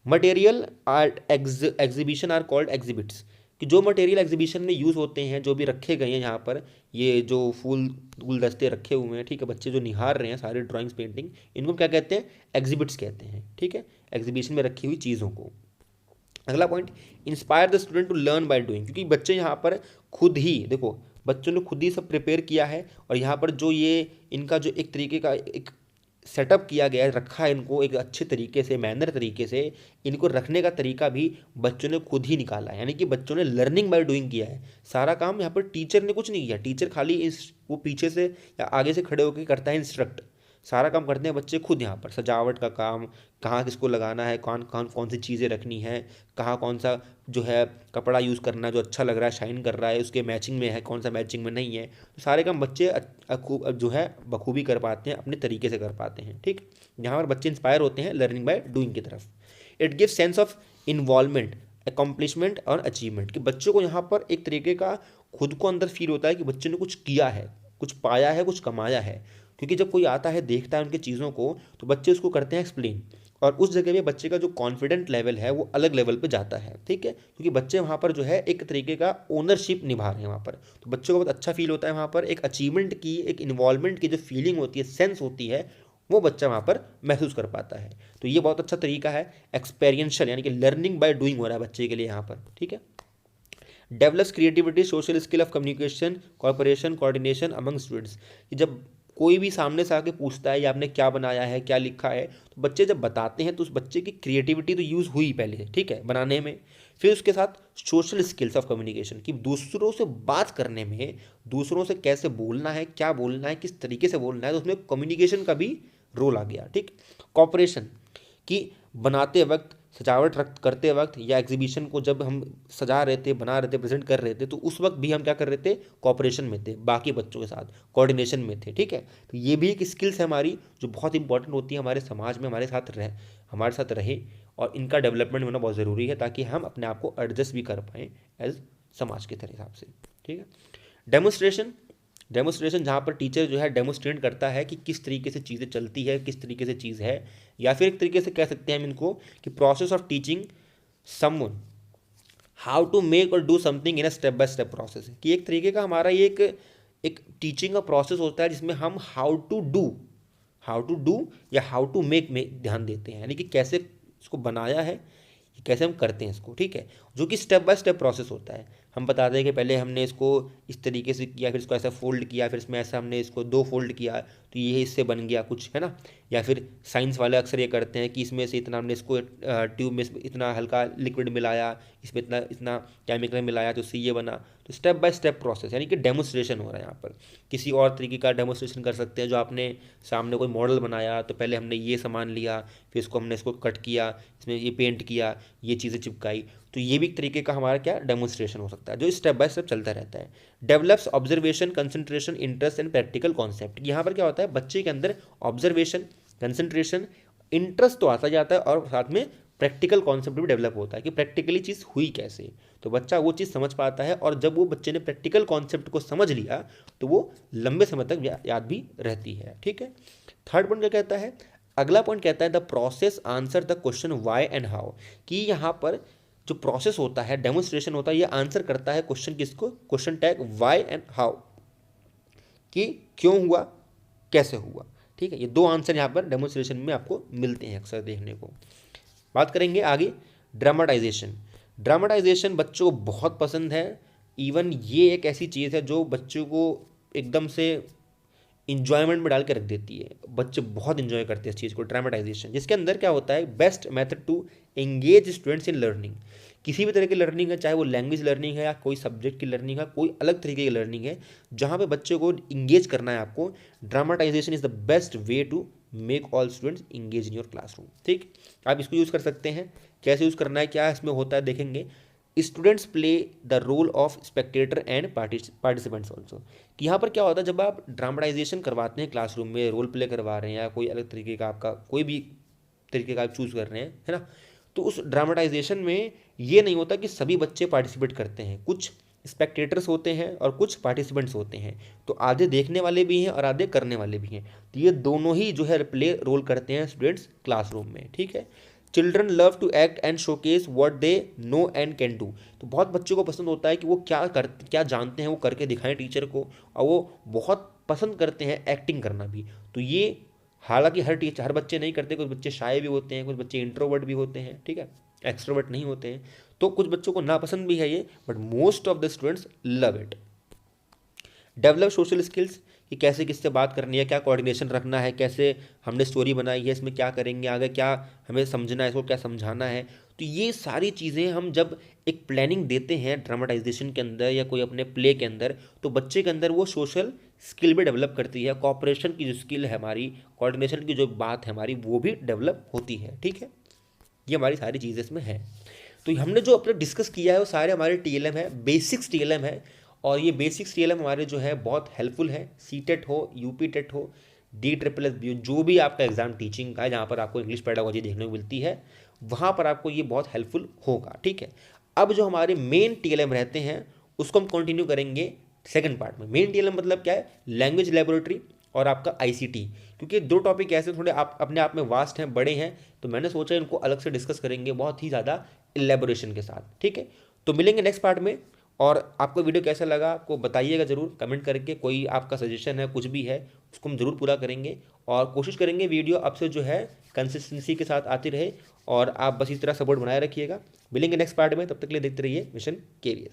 Material art exhibition are called exhibits, कि जो मटेरियल एग्जीबिशन में यूज़ होते हैं, जो भी रखे गए हैं यहाँ पर, ये जो फूल गुलदस्ते रखे हुए हैं, ठीक है, बच्चे जो निहार रहे हैं सारे ड्राइंग्स पेंटिंग, इनको क्या कहते हैं? एग्जिबिट्स कहते हैं, ठीक है, एग्जीबिशन में रखी हुई चीज़ों को। अगला point, inspire the student to learn by doing, क्योंकि बच्चे यहाँ पर खुद ही, देखो बच्चों ने खुद ही सब प्रिपेयर किया है, और यहाँ पर जो ये इनका जो एक तरीके का एक सेटअप किया गया है, रखा है इनको एक अच्छे तरीके से, मैनर तरीके से, इनको रखने का तरीका भी बच्चों ने खुद ही निकाला है, यानी कि बच्चों ने लर्निंग बाय डूइंग किया है। सारा काम यहाँ पर टीचर ने कुछ नहीं किया, टीचर खाली वो पीछे से या आगे से खड़े होकर करता है इंस्ट्रक्ट, सारा काम करते हैं बच्चे खुद। यहाँ पर सजावट का काम, कहाँ किसको लगाना है, कौन सी चीज़ें रखनी है, कहाँ कौन सा जो है कपड़ा यूज़ करना है जो अच्छा लग रहा है, शाइन कर रहा है, उसके मैचिंग में है, कौन सा मैचिंग में नहीं है, तो सारे काम बच्चे जो है बखूबी कर पाते हैं, अपने तरीके से कर पाते हैं, ठीक। यहाँ पर बच्चे इंस्पायर होते हैं लर्निंग बाय डूइंग की तरफ। It gives sense of involvement, accomplishment और अचीवमेंट, कि बच्चों को यहाँ पर एक तरीके का खुद को अंदर फील होता है कि बच्चे ने कुछ किया है, कुछ पाया है, कुछ कमाया है। क्योंकि जब कोई आता है, देखता है उनकी चीज़ों को, तो बच्चे उसको करते हैं एक्सप्लेन, और उस जगह पे बच्चे का जो कॉन्फिडेंट लेवल है वो अलग लेवल पे जाता है, ठीक है, क्योंकि बच्चे वहाँ पर जो है एक तरीके का ओनरशिप निभा रहे हैं वहाँ पर, तो बच्चों को बहुत अच्छा फील होता है वहाँ पर, एक अचीवमेंट की, एक इन्वॉल्वमेंट की जो फीलिंग होती है, सेंस होती है, वो बच्चा वहाँ पर महसूस कर पाता है। तो ये बहुत अच्छा तरीका है, एक्सपेरियंशियल, यानी कि लर्निंग बाय डूइंग हो रहा है बच्चे के लिए यहाँ पर, ठीक है। Develops creativity, social skill of communication, cooperation, coordination among students, कि जब कोई भी सामने से आके पूछता है ये आपने क्या बनाया है, क्या लिखा है, तो बच्चे जब बताते हैं तो उस बच्चे की क्रिएटिविटी तो यूज़ हुई पहले, ठीक है, बनाने में, फिर उसके साथ सोशल स्किल्स ऑफ कम्युनिकेशन, कि दूसरों से बात करने में, दूसरों से कैसे बोलना है, क्या बोलना है, किस तरीके से बोलना है, तो उसमें कम्युनिकेशन का भी रोल आ गया, ठीक। कॉपरेशन, कि बनाते वक्त, सजावट करते वक्त, या एग्जीबिशन को जब हम सजा रहे थे, बना रहे थे, प्रेजेंट कर रहे थे, तो उस वक्त भी हम क्या कर रहे थे? कॉपरेशन में थे, बाकी बच्चों के साथ कोऑर्डिनेशन में थे, ठीक है। तो ये भी एक स्किल्स है हमारी, जो बहुत इंपॉर्टेंट होती है हमारे समाज में, हमारे साथ रहे, और इनका डेवलपमेंट होना बहुत ज़रूरी है, ताकि हम अपने आप को एडजस्ट भी कर पाएँ एज समाज के हिसाब से, ठीक है। डेमोस्ट्रेशन, जहाँ पर टीचर जो है डेमोस्ट्रेट करता है कि किस तरीके से चीज़ें चलती है, किस तरीके से चीज़ है, या फिर एक तरीके से कह सकते हैं हम इनको कि process of teaching someone how to make और do something in a step by step process, कि एक तरीके का हमारा ये एक टीचिंग का प्रोसेस होता है जिसमें हम हाउ टू डू या हाउ टू मेक में ध्यान देते हैं, यानी कि कैसे इसको बनाया है, कैसे हम करते हैं इसको, ठीक है, जो कि स्टेप बाय स्टेप प्रोसेस होता है। हम बताते हैं कि पहले हमने इसको इस तरीके से किया, फिर इसको ऐसा फोल्ड किया, फिर इसमें ऐसा हमने इसको 2 फोल्ड किया तो ये इससे बन गया कुछ, है ना। या फिर साइंस वाले अक्सर ये करते हैं कि इसमें से इतना हमने इसको ट्यूब में इतना हल्का लिक्विड मिलाया, इसमें इतना इतना केमिकल मिलाया तो इससे ये बना। तो स्टेप बाय स्टेप प्रोसेस, यानी कि डेमोस्ट्रेशन हो रहा है यहाँ पर। किसी और तरीके का डेमोस्ट्रेशन कर सकते हैं, जो आपने सामने कोई मॉडल बनाया तो पहले हमने ये सामान लिया, फिर हमने इसको कट किया, इसमें ये पेंट किया, ये चीज़ें चिपकाई, तो ये भी एक तरीके का हमारा क्या डेमोन्स्ट्रेशन हो सकता है, जो स्टेप बाय स्टेप चलता रहता है। Develops observation, concentration, interest and practical concept. यहाँ पर क्या होता है, बच्चे के अंदर ऑब्जर्वेशन, कंसंट्रेशन, इंटरेस्ट तो आता जाता है और साथ में प्रैक्टिकल कॉन्सेप्ट भी डेवलप होता है कि प्रैक्टिकली चीज़ हुई कैसे, तो बच्चा वो चीज़ समझ पाता है। और जब वो बच्चे ने प्रैक्टिकल कॉन्सेप्ट को समझ लिया तो वो लंबे समय तक याद भी रहती है, ठीक है। थर्ड पॉइंट क्या कहता है, अगला पॉइंट कहता है the process answer the question Y and how, कि यहाँ पर जो प्रोसेस होता है, डेमोन्स्ट्रेशन होता है, ये आंसर करता है क्वेश्चन किसको, question tag why and how, कि क्यों हुआ, कैसे हुआ, ठीक है। ये 2 आंसर यहाँ पर डेमोन्स्ट्रेशन में आपको मिलते हैं अक्सर देखने को। बात करेंगे आगे ड्रामाटाइजेशन। ड्रामाटाइजेशन बच्चों को बहुत पसंद है। इवन ये एक ऐसी चीज़ है जो बच्चों को एकदम से इंजॉयमेंट में डाल के रख देती है। बच्चे बहुत इंजॉय करते हैं इस चीज़ को, ड्रामेटाइजेशन, जिसके अंदर क्या होता है, best method to engage students in learning. किसी भी तरह की लर्निंग है, चाहे वो लैंग्वेज लर्निंग है या कोई सब्जेक्ट की लर्निंग है, कोई अलग तरीके की लर्निंग है, जहाँ पे बच्चे को इंगेज करना है आपको, dramatisation is the best way to make all students engage in your classroom, ठीक। आप इसको यूज़ कर सकते हैं, कैसे यूज़ करना है, क्या इसमें होता है देखेंगे। Students play the role of spectator and participants also, कि यहाँ पर क्या होता है, जब आप ड्रामाटाइजेशन करवाते हैं क्लासरूम में, रोल प्ले करवा रहे हैं या कोई अलग तरीके का आपका कोई भी तरीके का आप चूज़ कर रहे हैं, है ना, तो उस ड्रामाटाइजेशन में ये नहीं होता कि सभी बच्चे पार्टिसिपेट करते हैं, कुछ स्पेक्टेटर्स होते हैं और कुछ पार्टिसिपेंट्स होते हैं, तो आधे देखने वाले भी हैं और आधे करने वाले भी हैं, तो ये दोनों ही जो है प्ले रोल करते हैं स्टूडेंट्स क्लासरूम में, ठीक है। Children love to act and showcase what they know and can do, तो बहुत बच्चों को पसंद होता है कि वो क्या जानते हैं वो करके दिखाएं टीचर को, और वो बहुत पसंद करते हैं एक्टिंग करना भी। तो ये हालांकि हर बच्चे नहीं करते, कुछ बच्चे शाय भी होते हैं, कुछ बच्चे इंट्रोवर्ट भी होते हैं, ठीक है, एक्सट्रोवर्ट नहीं होते हैं, तो कुछ बच्चों को नापसंद भी है ये, but most of the students love it. Develop social skills, कि कैसे किससे बात करनी है, क्या कोऑर्डिनेशन रखना है, कैसे हमने स्टोरी बनाई है, इसमें क्या करेंगे आगे, क्या हमें समझना है, इसको क्या समझाना है, तो ये सारी चीज़ें हम जब एक प्लानिंग देते हैं ड्रामाटाइजेशन के अंदर या कोई अपने प्ले के अंदर, तो बच्चे के अंदर वो सोशल स्किल भी डेवलप करती है, कॉपरेशन की जो स्किल है हमारी, कोऑर्डिनेशन की जो बात है हमारी, वो भी डेवलप होती है, ठीक है। ये हमारी सारी चीज़ें इसमें है। तो हमने जो अपने डिस्कस किया है वो सारे हमारे TLM है, बेसिक्स TLM है, और ये बेसिक्स TLM हमारे जो है बहुत हेल्पफुल है। CTET हो, UP टेट हो, DSSB, जो भी आपका एग्जाम टीचिंग का है जहाँ पर आपको इंग्लिश पेडागोजी देखने को मिलती है, वहाँ पर आपको ये बहुत हेल्पफुल होगा, ठीक है। अब जो हमारे मेन TLM रहते हैं उसको हम कंटिन्यू करेंगे सेकंड पार्ट में। मेन TLM मतलब क्या है, लैंग्वेज लेबोरेटरी और आपका ICT, क्योंकि 2 टॉपिक ऐसे थोड़े आप अपने आप में वास्ट हैं, बड़े हैं, तो मैंने सोचा इनको अलग से डिस्कस करेंगे बहुत ही ज़्यादा इलेबोरेशन के साथ, ठीक है। तो मिलेंगे नेक्स्ट पार्ट में, और आपको वीडियो कैसा लगा आपको बताइएगा ज़रूर कमेंट करके, कोई आपका सजेशन है कुछ भी है उसको हम ज़रूर पूरा करेंगे, और कोशिश करेंगे वीडियो आपसे जो है कंसिस्टेंसी के साथ आती रहे, और आप बस इस तरह सपोर्ट बनाए रखिएगा। मिलेंगे नेक्स्ट पार्ट में, तब तक के लिए देखते रहिए मिशन KVS।